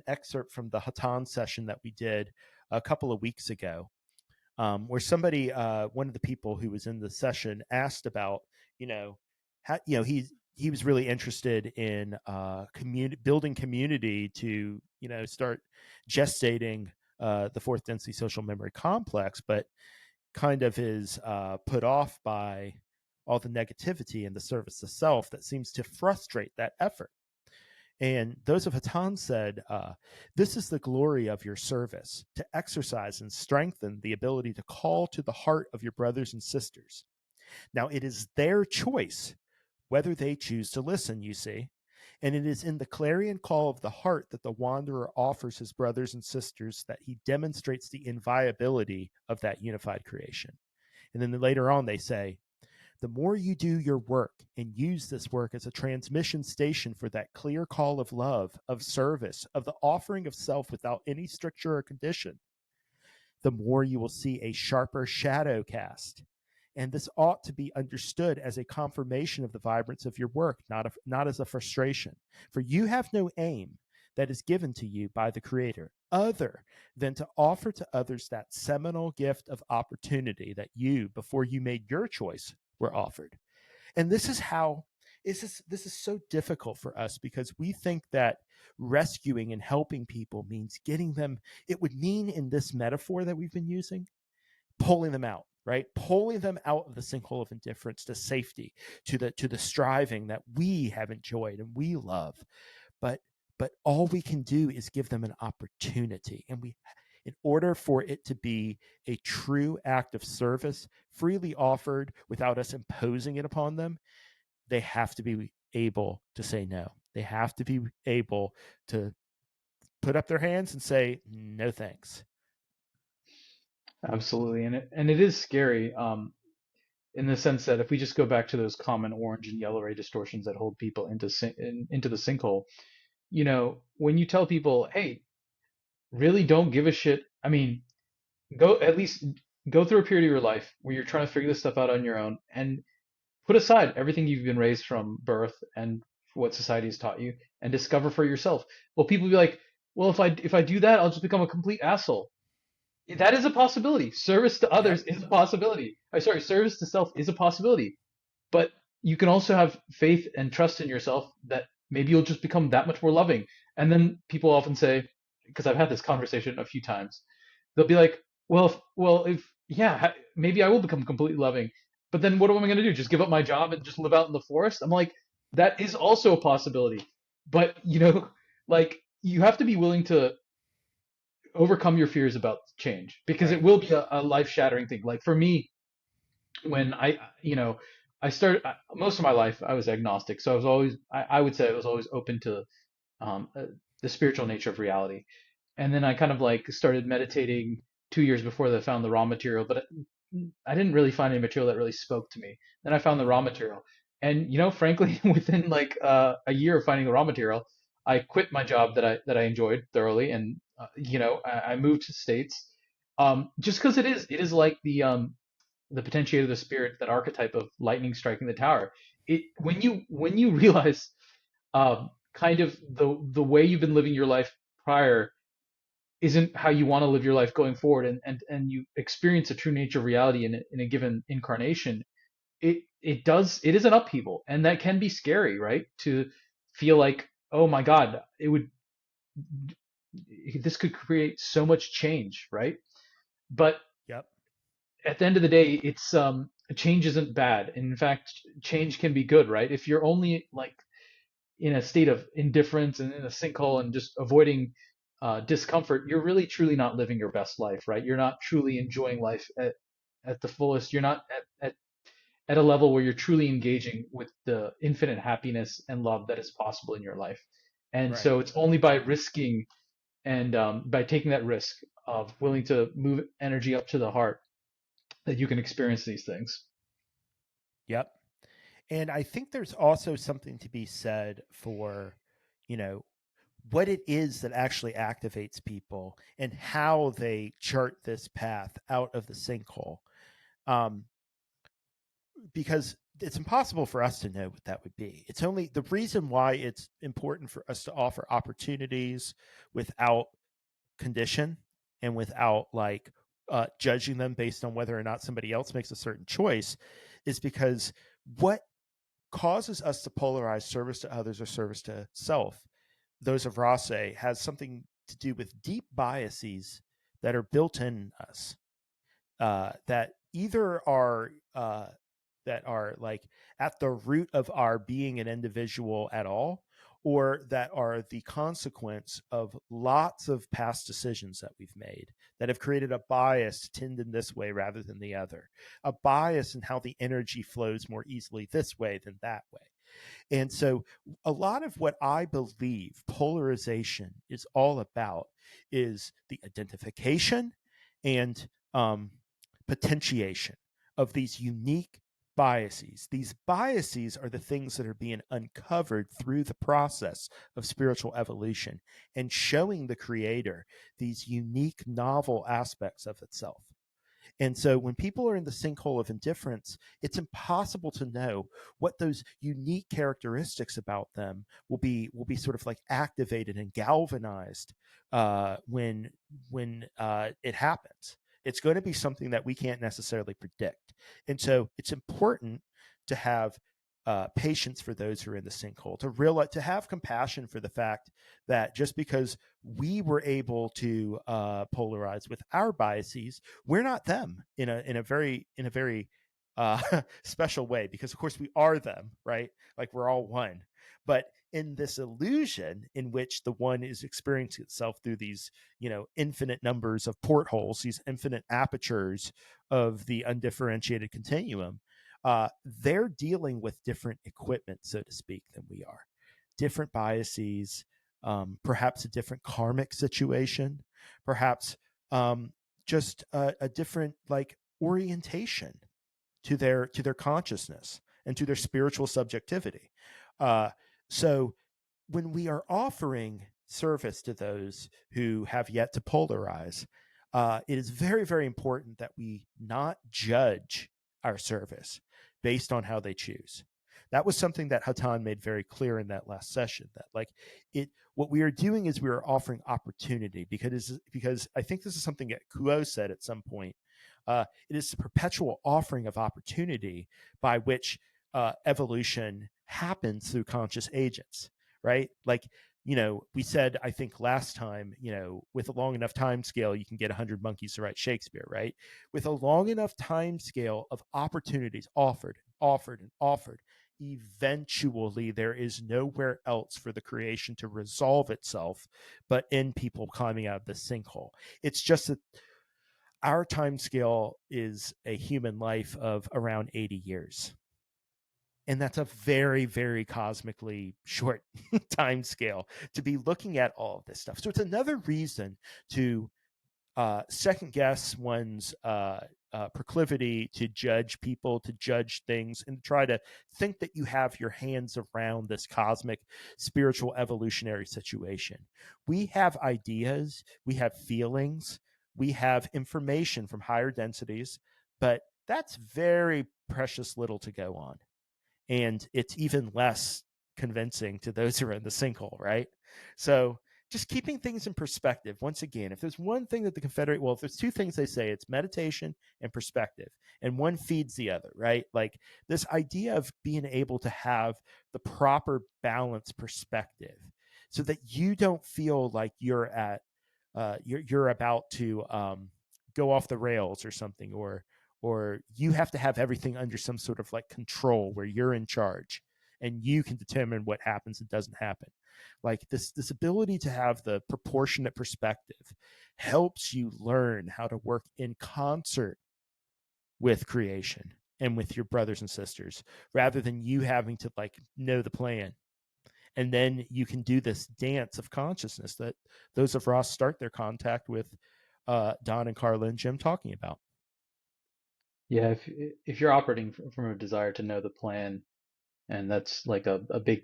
excerpt from the Hatan session that we did a couple of weeks ago, where somebody, one of the people who was in the session, asked about, you know, how, he was really interested in building community to, start gestating the fourth density social memory complex, but kind of is put off by all the negativity and the service to self that seems to frustrate that effort. And those of Hatan said, this is the glory of your service, to exercise and strengthen the ability to call to the heart of your brothers and sisters. Now, it is their choice whether they choose to listen, you see. And it is in the clarion call of the heart that the wanderer offers his brothers and sisters that he demonstrates the inviolability of that unified creation. And then later on, they say, the more you do your work and use this work as a transmission station for that clear call of love, of service, of the offering of self without any stricture or condition, the more you will see a sharper shadow cast. And this ought to be understood as a confirmation of the vibrance of your work, not as a frustration. For you have no aim that is given to you by the Creator other than to offer to others that seminal gift of opportunity that you, before you made your choice, were offered. And this is so difficult for us because we think that rescuing and helping people means getting them, it would mean in this metaphor that we've been using, pulling them out, right? Pulling them out of the sinkhole of indifference to safety, to the striving that we have enjoyed and we love. But all we can do is give them an opportunity. And in order for it to be a true act of service, freely offered without us imposing it upon them, they have to be able to say no. They have to be able to put up their hands and say, no thanks. Absolutely. And it is scary, in the sense that if we just go back to those common orange and yellow ray distortions that hold people into the sinkhole, when you tell people, hey, really don't give a shit. I mean, go at least go through a period of your life where you're trying to figure this stuff out on your own and put aside everything you've been raised from birth and what society has taught you and discover for yourself. Well, people will be like, well, if I do that, I'll just become a complete asshole. That is a possibility. Service to Yep. others is a possibility. I'm sorry, service to self is a possibility. But you can also have faith and trust in yourself that maybe you'll just become that much more loving. And then people often say, because I've had this conversation a few times, they'll be like, if yeah, maybe I will become completely loving. But then what am I going to do? Just give up my job and just live out in the forest? I'm like, that is also a possibility. But, like you have to be willing to overcome your fears about change because it Right. will be a life shattering thing. Like for me, when I started most of my life, I was agnostic. So I would say I was always open to um, uh, the spiritual nature of reality. And then I kind of like started meditating 2 years before I found the raw material, but I didn't really find any material that really spoke to me. Then I found the raw Mm-hmm. material. And, frankly, within like a year of finding the raw material, I quit my job that I enjoyed thoroughly. And, I moved to the States. Just because it is like the potentiator of the spirit, that archetype of lightning striking the tower. When you realize kind of the way you've been living your life prior isn't how you want to live your life going forward, and you experience a true nature of reality in a given incarnation, it is an upheaval, and that can be scary, right? To feel like, oh my God, it would this could create so much change, right? But Yep. at the end of the day, it's change isn't bad. In fact, change can be good, right? If you're only like in a state of indifference and in a sinkhole and just avoiding discomfort, you're really truly not living your best life, right? You're not truly enjoying life at the fullest. You're not at a level where you're truly engaging with the infinite happiness and love that is possible in your life. And Right. so it's only by risking and by taking that risk of willing to move energy up to the heart that you can experience these things. Yep. And I think there's also something to be said for, you know, what it is that actually activates people and how they chart this path out of the sinkhole. Um, because it's impossible for us to know what that would be. It's only the reason why it's important for us to offer opportunities without condition and without like judging them based on whether or not somebody else makes a certain choice is because what causes us to polarize service to others or service to self, those of Rase, has something to do with deep biases that are built in us that either are like at the root of our being an individual at all, or that are the consequence of lots of past decisions that we've made that have created a bias to tend in this way rather than the other, a bias in how the energy flows more easily this way than that way. And so, a lot of what I believe polarization is all about is the identification and potentiation of these unique biases. These biases are the things that are being uncovered through the process of spiritual evolution and showing the creator these unique, novel aspects of itself. And so when people are in the sinkhole of indifference, it's impossible to know what those unique characteristics about them will be sort of like activated and galvanized when it happens. It's going to be something that we can't necessarily predict. And so it's important to have patience for those who are in the sinkhole, to realize, to have compassion for the fact that just because we were able to polarize with our biases, we're not them in a very special way, because of course we are them, right? Like we're all one. But in this illusion in which the one is experiencing itself through these, infinite numbers of portholes, these infinite apertures of the undifferentiated continuum, they're dealing with different equipment, so to speak, than we are. Different biases, perhaps a different karmic situation, perhaps just a different like orientation to their consciousness and to their spiritual subjectivity. Uh, so when we are offering service to those who have yet to polarize, it is very, very important that we not judge our service based on how they choose. That was something that Hatan made very clear in that last session. That like it, what we are doing is we are offering opportunity, because I think this is something that Kuo said at some point. It is the perpetual offering of opportunity by which evolution happens through conscious agents, right? Like, we said, I think last time, with a long enough time scale, you can get 100 monkeys to write Shakespeare, right? With a long enough time scale of opportunities offered, offered, and offered, eventually there is nowhere else for the creation to resolve itself but in people climbing out of the sinkhole. It's just that our time scale is a human life of around 80 years. And that's a very, very cosmically short time scale to be looking at all of this stuff. So it's another reason to second guess one's proclivity to judge people, to judge things, and try to think that you have your hands around this cosmic spiritual evolutionary situation. We have ideas, we have feelings, we have information from higher densities, but that's very precious little to go on. And it's even less convincing to those who are in the sinkhole, right? So just keeping things in perspective. Once again, if there's one thing that the Confederate, well, if there's two things they say, it's meditation and perspective, and one feeds the other, right? Like this idea of being able to have the proper balance perspective so that you don't feel like you're at you're about to go off the rails or something, or you have to have everything under some sort of like control where you're in charge and you can determine what happens and doesn't happen. Like this ability to have the proportionate perspective helps you learn how to work in concert with creation and with your brothers and sisters, rather than you having to like know the plan. And then you can do this dance of consciousness that those of Ross start their contact with Don and Carla and Jim talking about. Yeah, if you're operating from a desire to know the plan, and that's like a big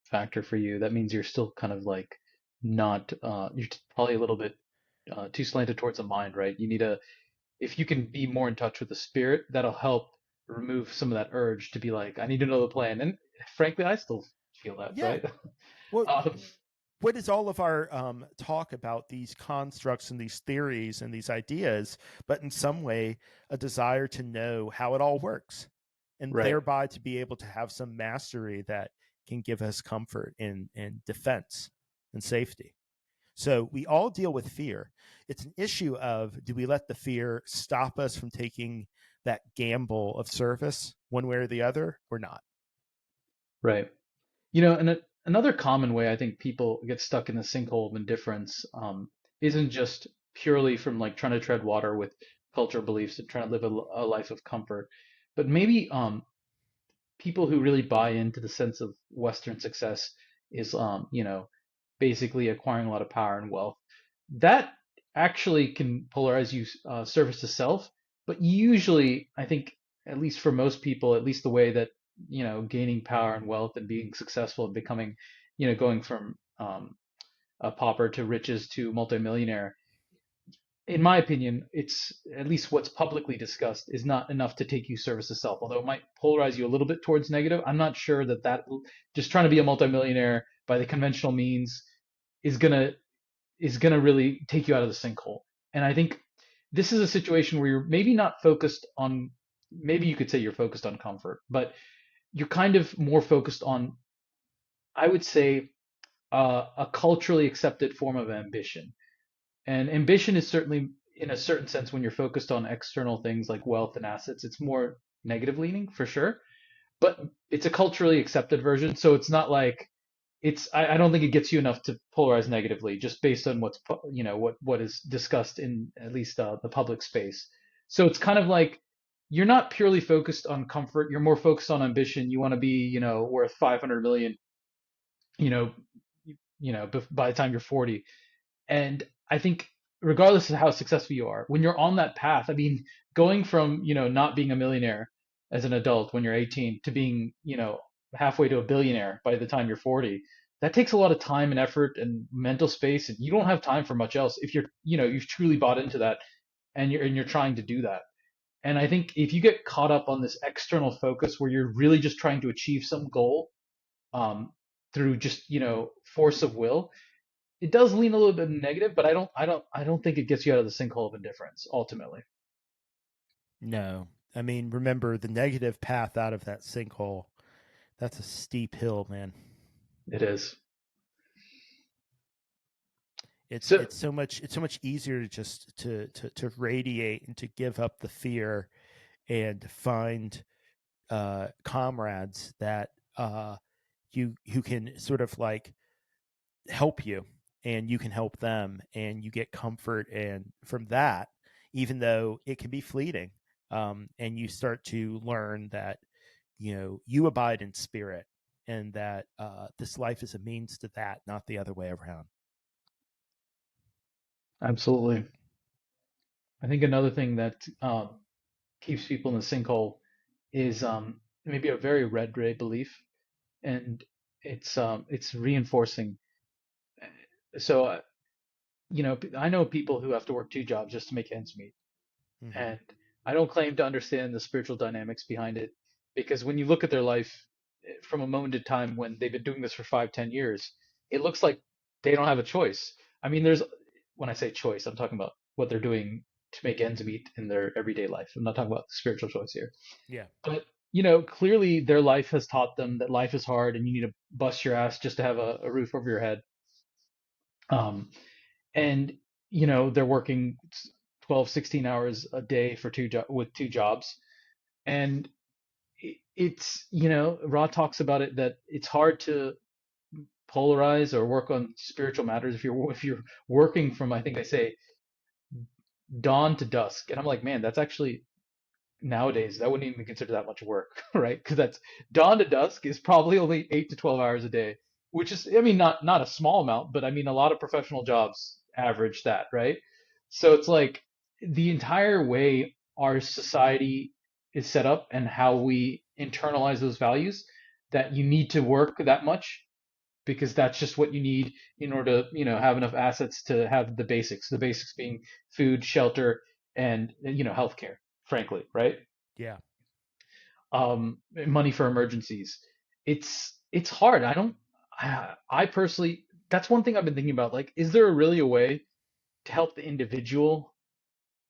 factor for you, that means you're still kind of like not you're probably a little bit too slanted towards the mind, right? You need a if you can be more in touch with the spirit, that'll help remove some of that urge to be like, I need to know the plan. And frankly, I still feel that, Yeah. right? Well, um, what is all of our talk about these constructs and these theories and these ideas, but in some way, a desire to know how it all works and right, thereby to be able to have some mastery that can give us comfort and defense and safety. So we all deal with fear. It's an issue of do we let the fear stop us from taking that gamble of service one way or the other or not? right. You know, and another common way I think people get stuck in the sinkhole of indifference isn't just purely from like trying to tread water with cultural beliefs and trying to live a life of comfort, but maybe people who really buy into the sense of Western success is, basically acquiring a lot of power and wealth. That actually can polarize you service to self, but usually, I think, at least for most people, at least the way that, gaining power and wealth and being successful and becoming, going from a pauper to riches to multimillionaire, in my opinion, it's at least what's publicly discussed is not enough to take you service to self. Although it might polarize you a little bit towards negative, I'm not sure that just trying to be a multimillionaire by the conventional means is gonna really take you out of the sinkhole. And I think this is a situation where you're maybe not focused on, maybe you could say you're focused on comfort, but you're kind of more focused on, I would say, a culturally accepted form of ambition. And ambition is certainly, in a certain sense, when you're focused on external things like wealth and assets, it's more negative leaning for sure. But it's a culturally accepted version, so it's not like I don't think it gets you enough to polarize negatively, just based on what is discussed in at least the public space. So it's kind of like you're not purely focused on comfort; you're more focused on ambition. You want to be, worth 500 million, you know, by the time you're 40. And I think regardless of how successful you are, when you're on that path, I mean, going from, not being a millionaire as an adult when you're 18 to being, halfway to a billionaire by the time you're 40, that takes a lot of time and effort and mental space, and you don't have time for much else if you're, you've truly bought into that and you're trying to do that. And I think if you get caught up on this external focus where you're really just trying to achieve some goal um, through just, force of will, it does lean a little bit negative, but I don't think it gets you out of the sinkhole of indifference ultimately. No. I mean, remember the negative path out of that sinkhole. That's a steep hill, man. It is. So It's so much easier to just to radiate and to give up the fear and find comrades that you who can sort of like help you and you can help them and you get comfort and from that, even though it can be fleeting, and you start to learn that you abide in spirit and that this life is a means to that, not the other way around. absolutely. I think another thing that keeps people in the sinkhole is maybe a very red ray belief, and it's reinforcing. So I know people who have to work two jobs just to make ends meet, Mm-hmm. and I don't claim to understand the spiritual dynamics behind it, because when you look at their life from a moment in time when they've been doing this for 5, 10 years, it looks like they don't have a choice. I mean, there's when I say choice, I'm talking about what they're doing to make ends meet in their everyday life. I'm not talking about spiritual choice here. Yeah. But clearly their life has taught them that life is hard and you need to bust your ass just to have a roof over your head. Um, and they're working 12, 16 hours a day for with two jobs. And it's, Ra talks about it that it's hard to polarize or work on spiritual matters if you're working from, I think they say, dawn to dusk. And I'm like, man, that's actually nowadays that wouldn't even be considered that much work, right? Because that's dawn to dusk is probably only 8 to 12 hours a day, which is, I mean, not a small amount, but I mean, a lot of professional jobs average that, right? So it's like the entire way our society is set up and how we internalize those values, that you need to work that much because that's just what you need in order to, have enough assets to have the basics. The basics being food, shelter, and healthcare. Frankly, right? Yeah. Money for emergencies. It's hard. I personally, that's one thing I've been thinking about. Like, is there really a way to help the individual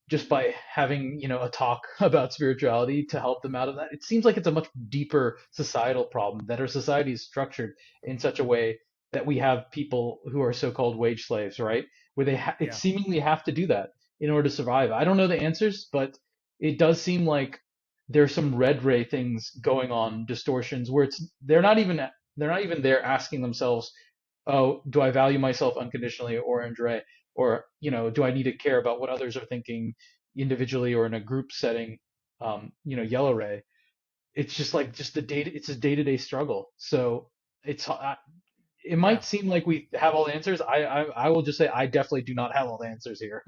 just by having a talk about spirituality to help them out of that? It seems like it's a much deeper societal problem, that our society is structured in such a way that we have people who are so-called wage slaves, right? Where it Yeah. seemingly have to do that in order to survive. I don't know the answers, but it does seem like there's some red ray things going on, distortions where they're not even there asking themselves, oh, do I value myself unconditionally or Andre? Or, do I need to care about what others are thinking individually or in a group setting? Yellow ray. It's just like just the data. It's a day-to-day struggle. So it Yeah. might seem like we have all the answers. I will just say I definitely do not have all the answers here.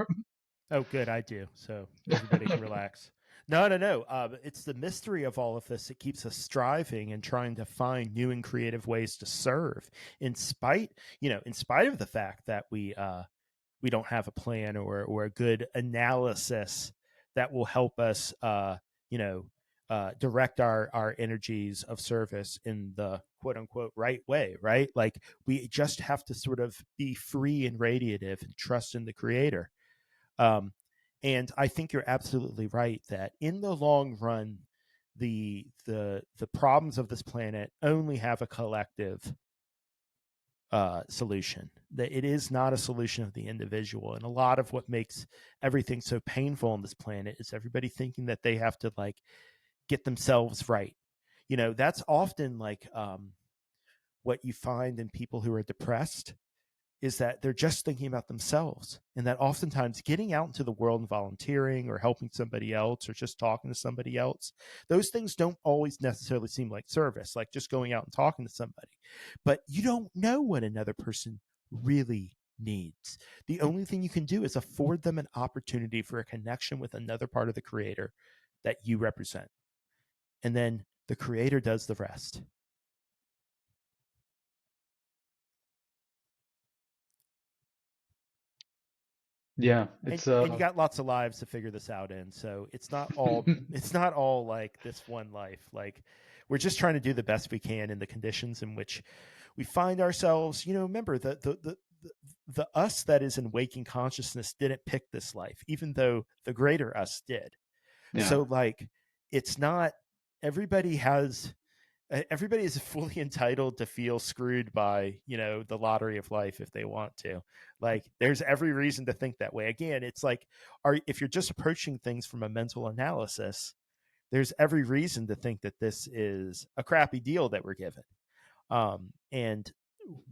Oh, good. I do. So everybody can relax. No, no, no. It's the mystery of all of this that keeps us striving and trying to find new and creative ways to serve, in spite of the fact that we don't have a plan or a good analysis that will help us, you know, direct our energies of service in the quote unquote right way, right? Like we just have to sort of be free and radiative and trust in the creator. Um, and I think you're absolutely right that in the long run, the problems of this planet only have a collective solution. That it is not a solution of the individual, and a lot of what makes everything so painful on this planet is everybody thinking that they have to like get themselves right. That's often like what you find in people who are depressed is that they're just thinking about themselves. And that oftentimes getting out into the world and volunteering or helping somebody else or just talking to somebody else, those things don't always necessarily seem like service, like just going out and talking to somebody. But you don't know what another person really needs. The only thing you can do is afford them an opportunity for a connection with another part of the creator that you represent. And then the creator does the rest. Yeah, and it's and you got lots of lives to figure this out in, so it's not all like this one life. Like we're just trying to do the best we can in the conditions in which we find ourselves. Remember the us that is in waking consciousness didn't pick this life, even though the greater us did. yeah. So like it's not everybody has everybody is fully entitled to feel screwed by the lottery of life if they want to. Like there's every reason to think that way. Again, it's like if you're just approaching things from a mental analysis, there's every reason to think that this is a crappy deal that we're given. And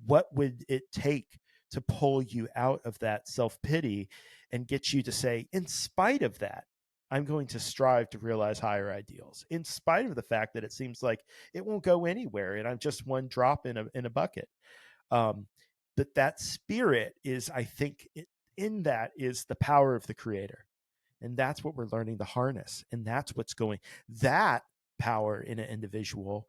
what would it take to pull you out of that self-pity and get you to say, in spite of that, I'm going to strive to realize higher ideals, in spite of the fact that it seems like it won't go anywhere and I'm just one drop in a bucket. Um, but that spirit is, I think, in that is the power of the creator. And that's what we're learning to harness. And that's what's going, that power in an individual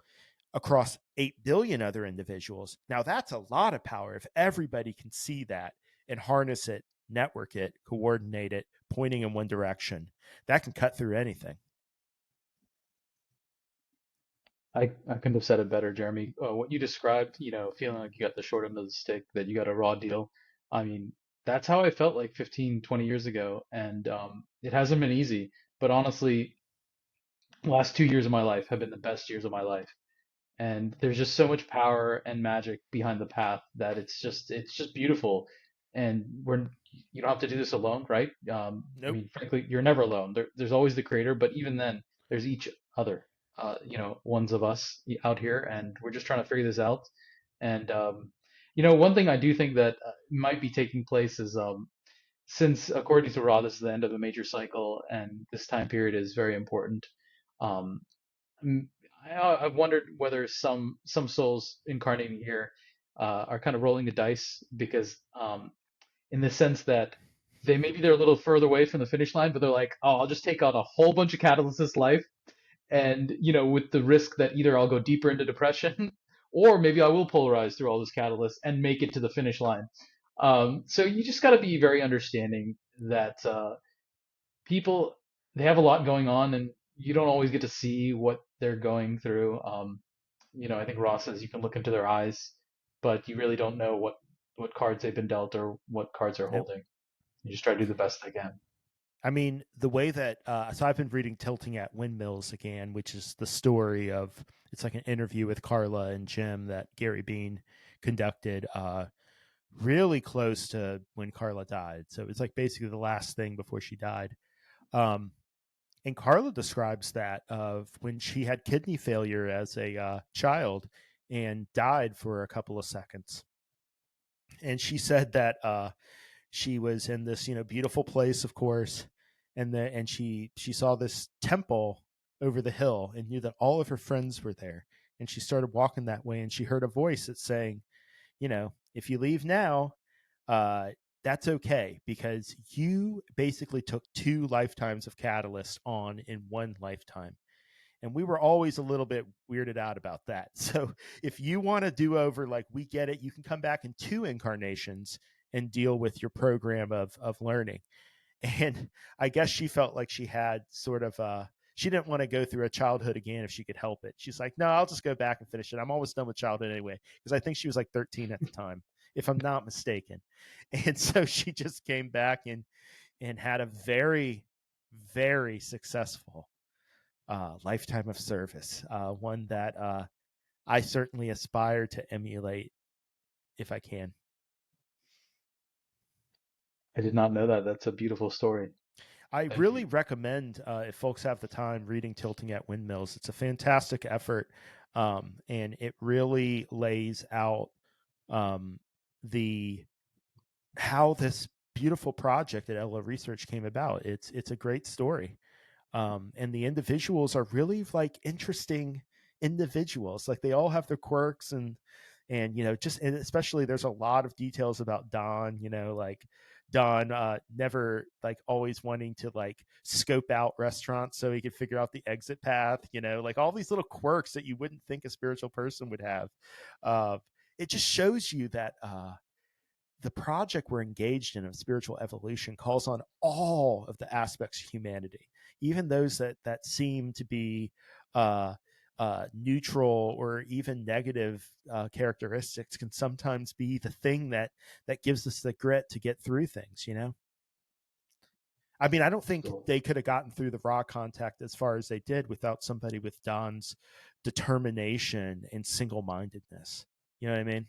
across 8 billion other individuals. Now, that's a lot of power if everybody can see that and harness it, network it, coordinate it, pointing in one direction. That can cut through anything. I couldn't have said it better, Jeremy. What you described, feeling like you got the short end of the stick, that you got a raw deal. I mean, that's how I felt like 15, 20 years ago. And it hasn't been easy. But honestly, the last 2 years of my life have been the best years of my life. And there's just so much power and magic behind the path that it's just beautiful. And you don't have to do this alone, right? I Nope. mean, frankly, you're never alone. There's always the creator, but even then, there's each other, ones of us out here, and we're just trying to figure this out. And one thing I do think that might be taking place is since according to Ra, this is the end of a major cycle, and this time period is very important. Um, Mm, I've wondered whether some souls incarnating here are kind of rolling the dice because, in the sense that they're a little further away from the finish line, but they're like, oh, I'll just take on a whole bunch of catalysts this life, and with the risk that either I'll go deeper into depression, or maybe I will polarize through all this catalyst and make it to the finish line. So you just got to be very understanding that people, they have a lot going on, and you don't always get to see what they're going through. I think Ross says you can look into their eyes, but you really don't know what cards they've been dealt or what cards they're Nope. holding. You just try to do the best they can. I mean, the way that so I've been reading Tilting at Windmills again, which is the story of, it's like an interview with Carla and Jim that Gary Bean conducted really close to when Carla died. So it was like basically the last thing before she died. Um, and Carla describes that of when she had kidney failure as a child and died for a couple of seconds. And she said that she was in this beautiful place, of course, and she saw this temple over the hill and knew that all of her friends were there. And she started walking that way, and she heard a voice that's saying, if you leave now, uh, that's okay, because you basically took two lifetimes of Catalyst on in one lifetime. And we were always a little bit weirded out about that. So if you want to do over, like, we get it, you can come back in two incarnations and deal with your program of learning. And I guess she felt like she had sort of she didn't want to go through a childhood again if she could help it. She's like, no, I'll just go back and finish it. I'm almost done with childhood anyway, because I think she was like 13 at the time, if I'm not mistaken. And so she just came back and had a very, very successful lifetime of service, one that I certainly aspire to emulate if I can. I did not know that. That's a beautiful story. I Thank really you. recommend, if folks have the time, reading Tilting at Windmills. It's a fantastic effort, and it really lays out um, the how this beautiful project at Ella Research came about. It's a great story, and the individuals are really like interesting individuals. Like, they all have their quirks, and just, and especially there's a lot of details about Don. Like Don never, like, always wanting to like scope out restaurants so he could figure out the exit path. Like all these little quirks that you wouldn't think a spiritual person would have. Uh, it just shows you that the project we're engaged in of spiritual evolution calls on all of the aspects of humanity, even those that seem to be uh, neutral or even negative characteristics can sometimes be the thing that gives us the grit to get through things. I mean, I don't think So, they could have gotten through the raw contact as far as they did without somebody with Don's determination and single-mindedness. You know what I mean?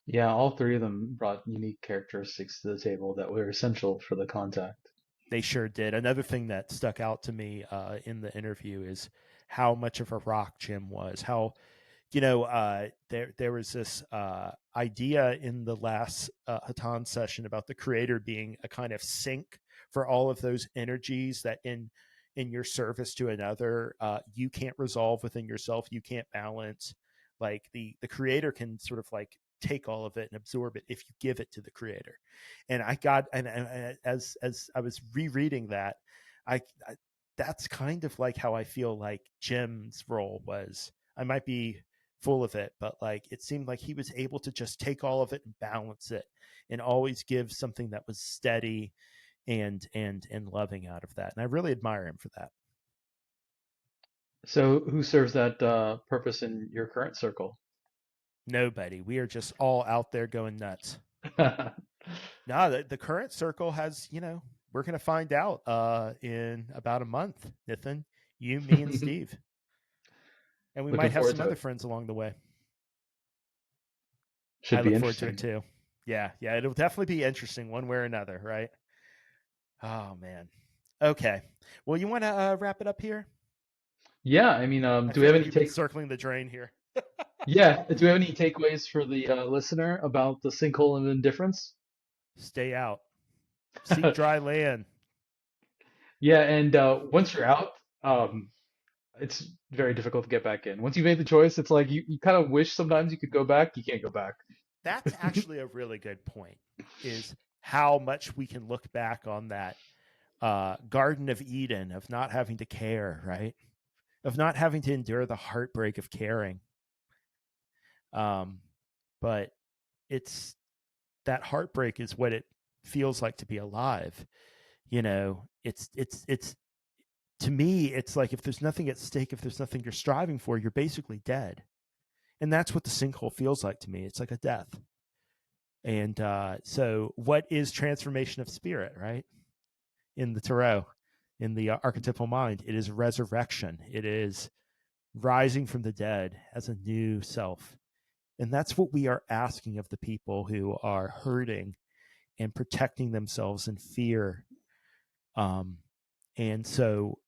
yeah, all three of them brought unique characteristics to the table that were essential for the contact. They sure did. Another thing that stuck out to me in the interview is how much of a rock Jim was. How, there was this idea in the last Hatan session about the creator being a kind of sink for all of those energies that in your service to another, you can't resolve within yourself, you can't balance. Like, the creator can sort of like take all of it and absorb it if you give it to the creator. And I got, and as I was rereading that, I that's kind of like how I feel like Jim's role was. I might be full of it, but like it seemed like he was able to just take all of it and balance it and always give something that was steady and loving out of that. And I really admire him for that. So who serves that purpose in your current circle? Nobody. We are just all out there going nuts. No, the current circle has, we're going to find out in about a month, Nithin. You, me, and Steve. And we Looking might have forward some to other it. friends along the way. I Should be look forward to it interesting. too. Yeah, it'll definitely be interesting one way or another, right? Oh, man. Okay. Well, you want to wrap it up here? Yeah, I mean, I do we feel have like any we've been take? circling the drain here. Yeah, do we have any takeaways for the listener about the sinkhole of indifference? Stay out, seek dry land. Yeah, and once you're out, um, it's very difficult to get back in. Once you made the choice, it's like you kind of wish sometimes you could go back. You can't go back. That's actually a really good point, is how much we can look back on that Garden of Eden of not having to care, right? Of not having to endure the heartbreak of caring. Um, but it's that heartbreak is what it feels like to be alive. It's to me, it's like if there's nothing at stake, if there's nothing you're striving for, you're basically dead. And that's what the sinkhole feels like to me. It's like a death. And so, what is transformation of spirit, right? In the tarot, in the archetypal mind, it is resurrection. It is rising from the dead as a new self. And that's what we are asking of the people who are hurting and protecting themselves in fear. Um, and so,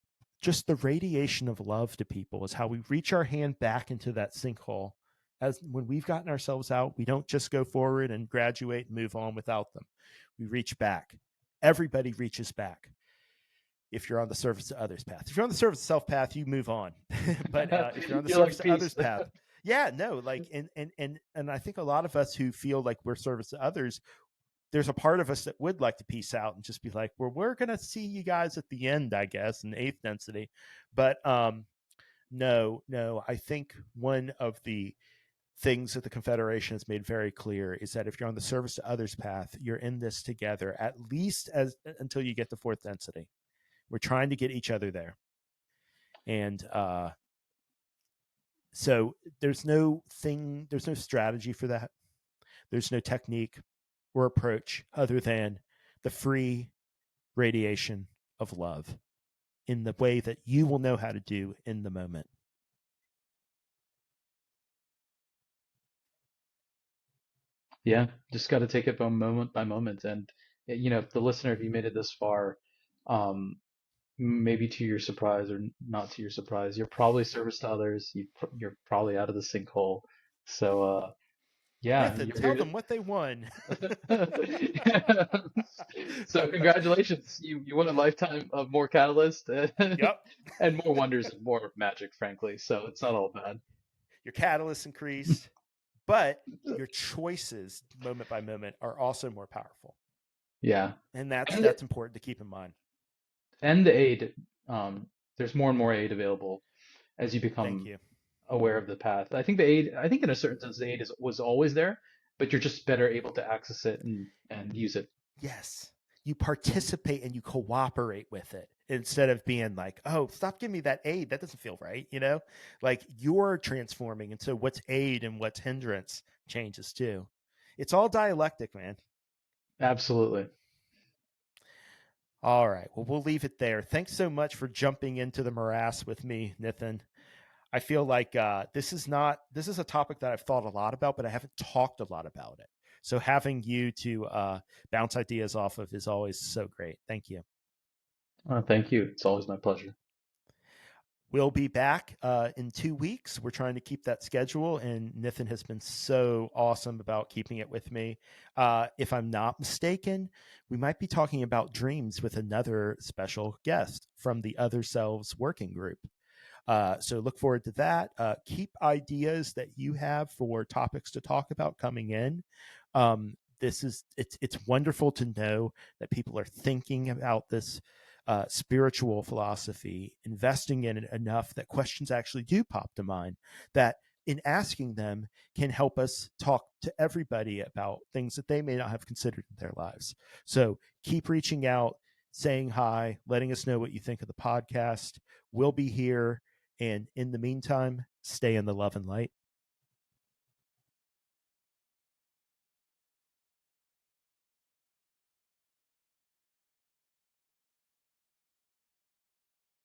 just the radiation of love to people is how we reach our hand back into that sinkhole. As when we've gotten ourselves out, we don't just go forward and graduate and move on without them. We reach back. Everybody reaches back. If you're on the service to others path, if you're on the service to self path, you move on. But if you're on the You're service like to others peace. path, yeah, no, like, and I think a lot of us who feel like we're service to others, there's a part of us that would like to peace out and just be like, well, we're gonna see you guys at the end, I guess, in eighth density. But no, I think one of the things that the Confederation has made very clear is that if you're on the service to others path, you're in this together, at least as until you get to fourth density. We're trying to get each other there. And so there's no strategy for that. There's no technique or approach other than the free radiation of love in the way that you will know how to do in the moment. Yeah, just got to take it moment by moment. And if the listener, if you made it this far, um, maybe to your surprise or not to your surprise, you're probably service to others. You're probably out of the sinkhole. So yeah, Nithin, you're tell here them what they won. to. So congratulations, you won a lifetime of more catalyst Yep. and more wonders and more magic, frankly. So it's not all bad. Your catalyst increased, but your choices moment by moment are also more powerful. Yeah, And that's and that's important to keep in mind. and the aid. There's more and more aid available as you Thank become you. aware of the path. I think the aid, I think in a certain sense, the aid was always there, but you're just better able to access it and use it. Yes. You participate and you cooperate with it instead of being like, oh, stop giving me that aid. That doesn't feel right. Like you're transforming. And so what's aid and what's hindrance changes too. It's all dialectic, man. Absolutely. All right. Well, we'll leave it there. Thanks so much for jumping into the morass with me, Nithin. I feel like this is a topic that I've thought a lot about, but I haven't talked a lot about it. So having you to bounce ideas off of is always so great. Thank you. Thank you. It's always my pleasure. We'll be back in 2 weeks. We're trying to keep that schedule, and Nithin has been so awesome about keeping it with me. If I'm not mistaken, we might be talking about dreams with another special guest from the Other Selves Working Group. So look forward to that. Keep ideas that you have for topics to talk about coming in. It's wonderful to know that people are thinking about this spiritual philosophy, investing in it enough that questions actually do pop to mind, that in asking them can help us talk to everybody about things that they may not have considered in their lives. So keep reaching out, saying hi, letting us know what you think of the podcast. We'll be here And in the meantime, stay in the love and light.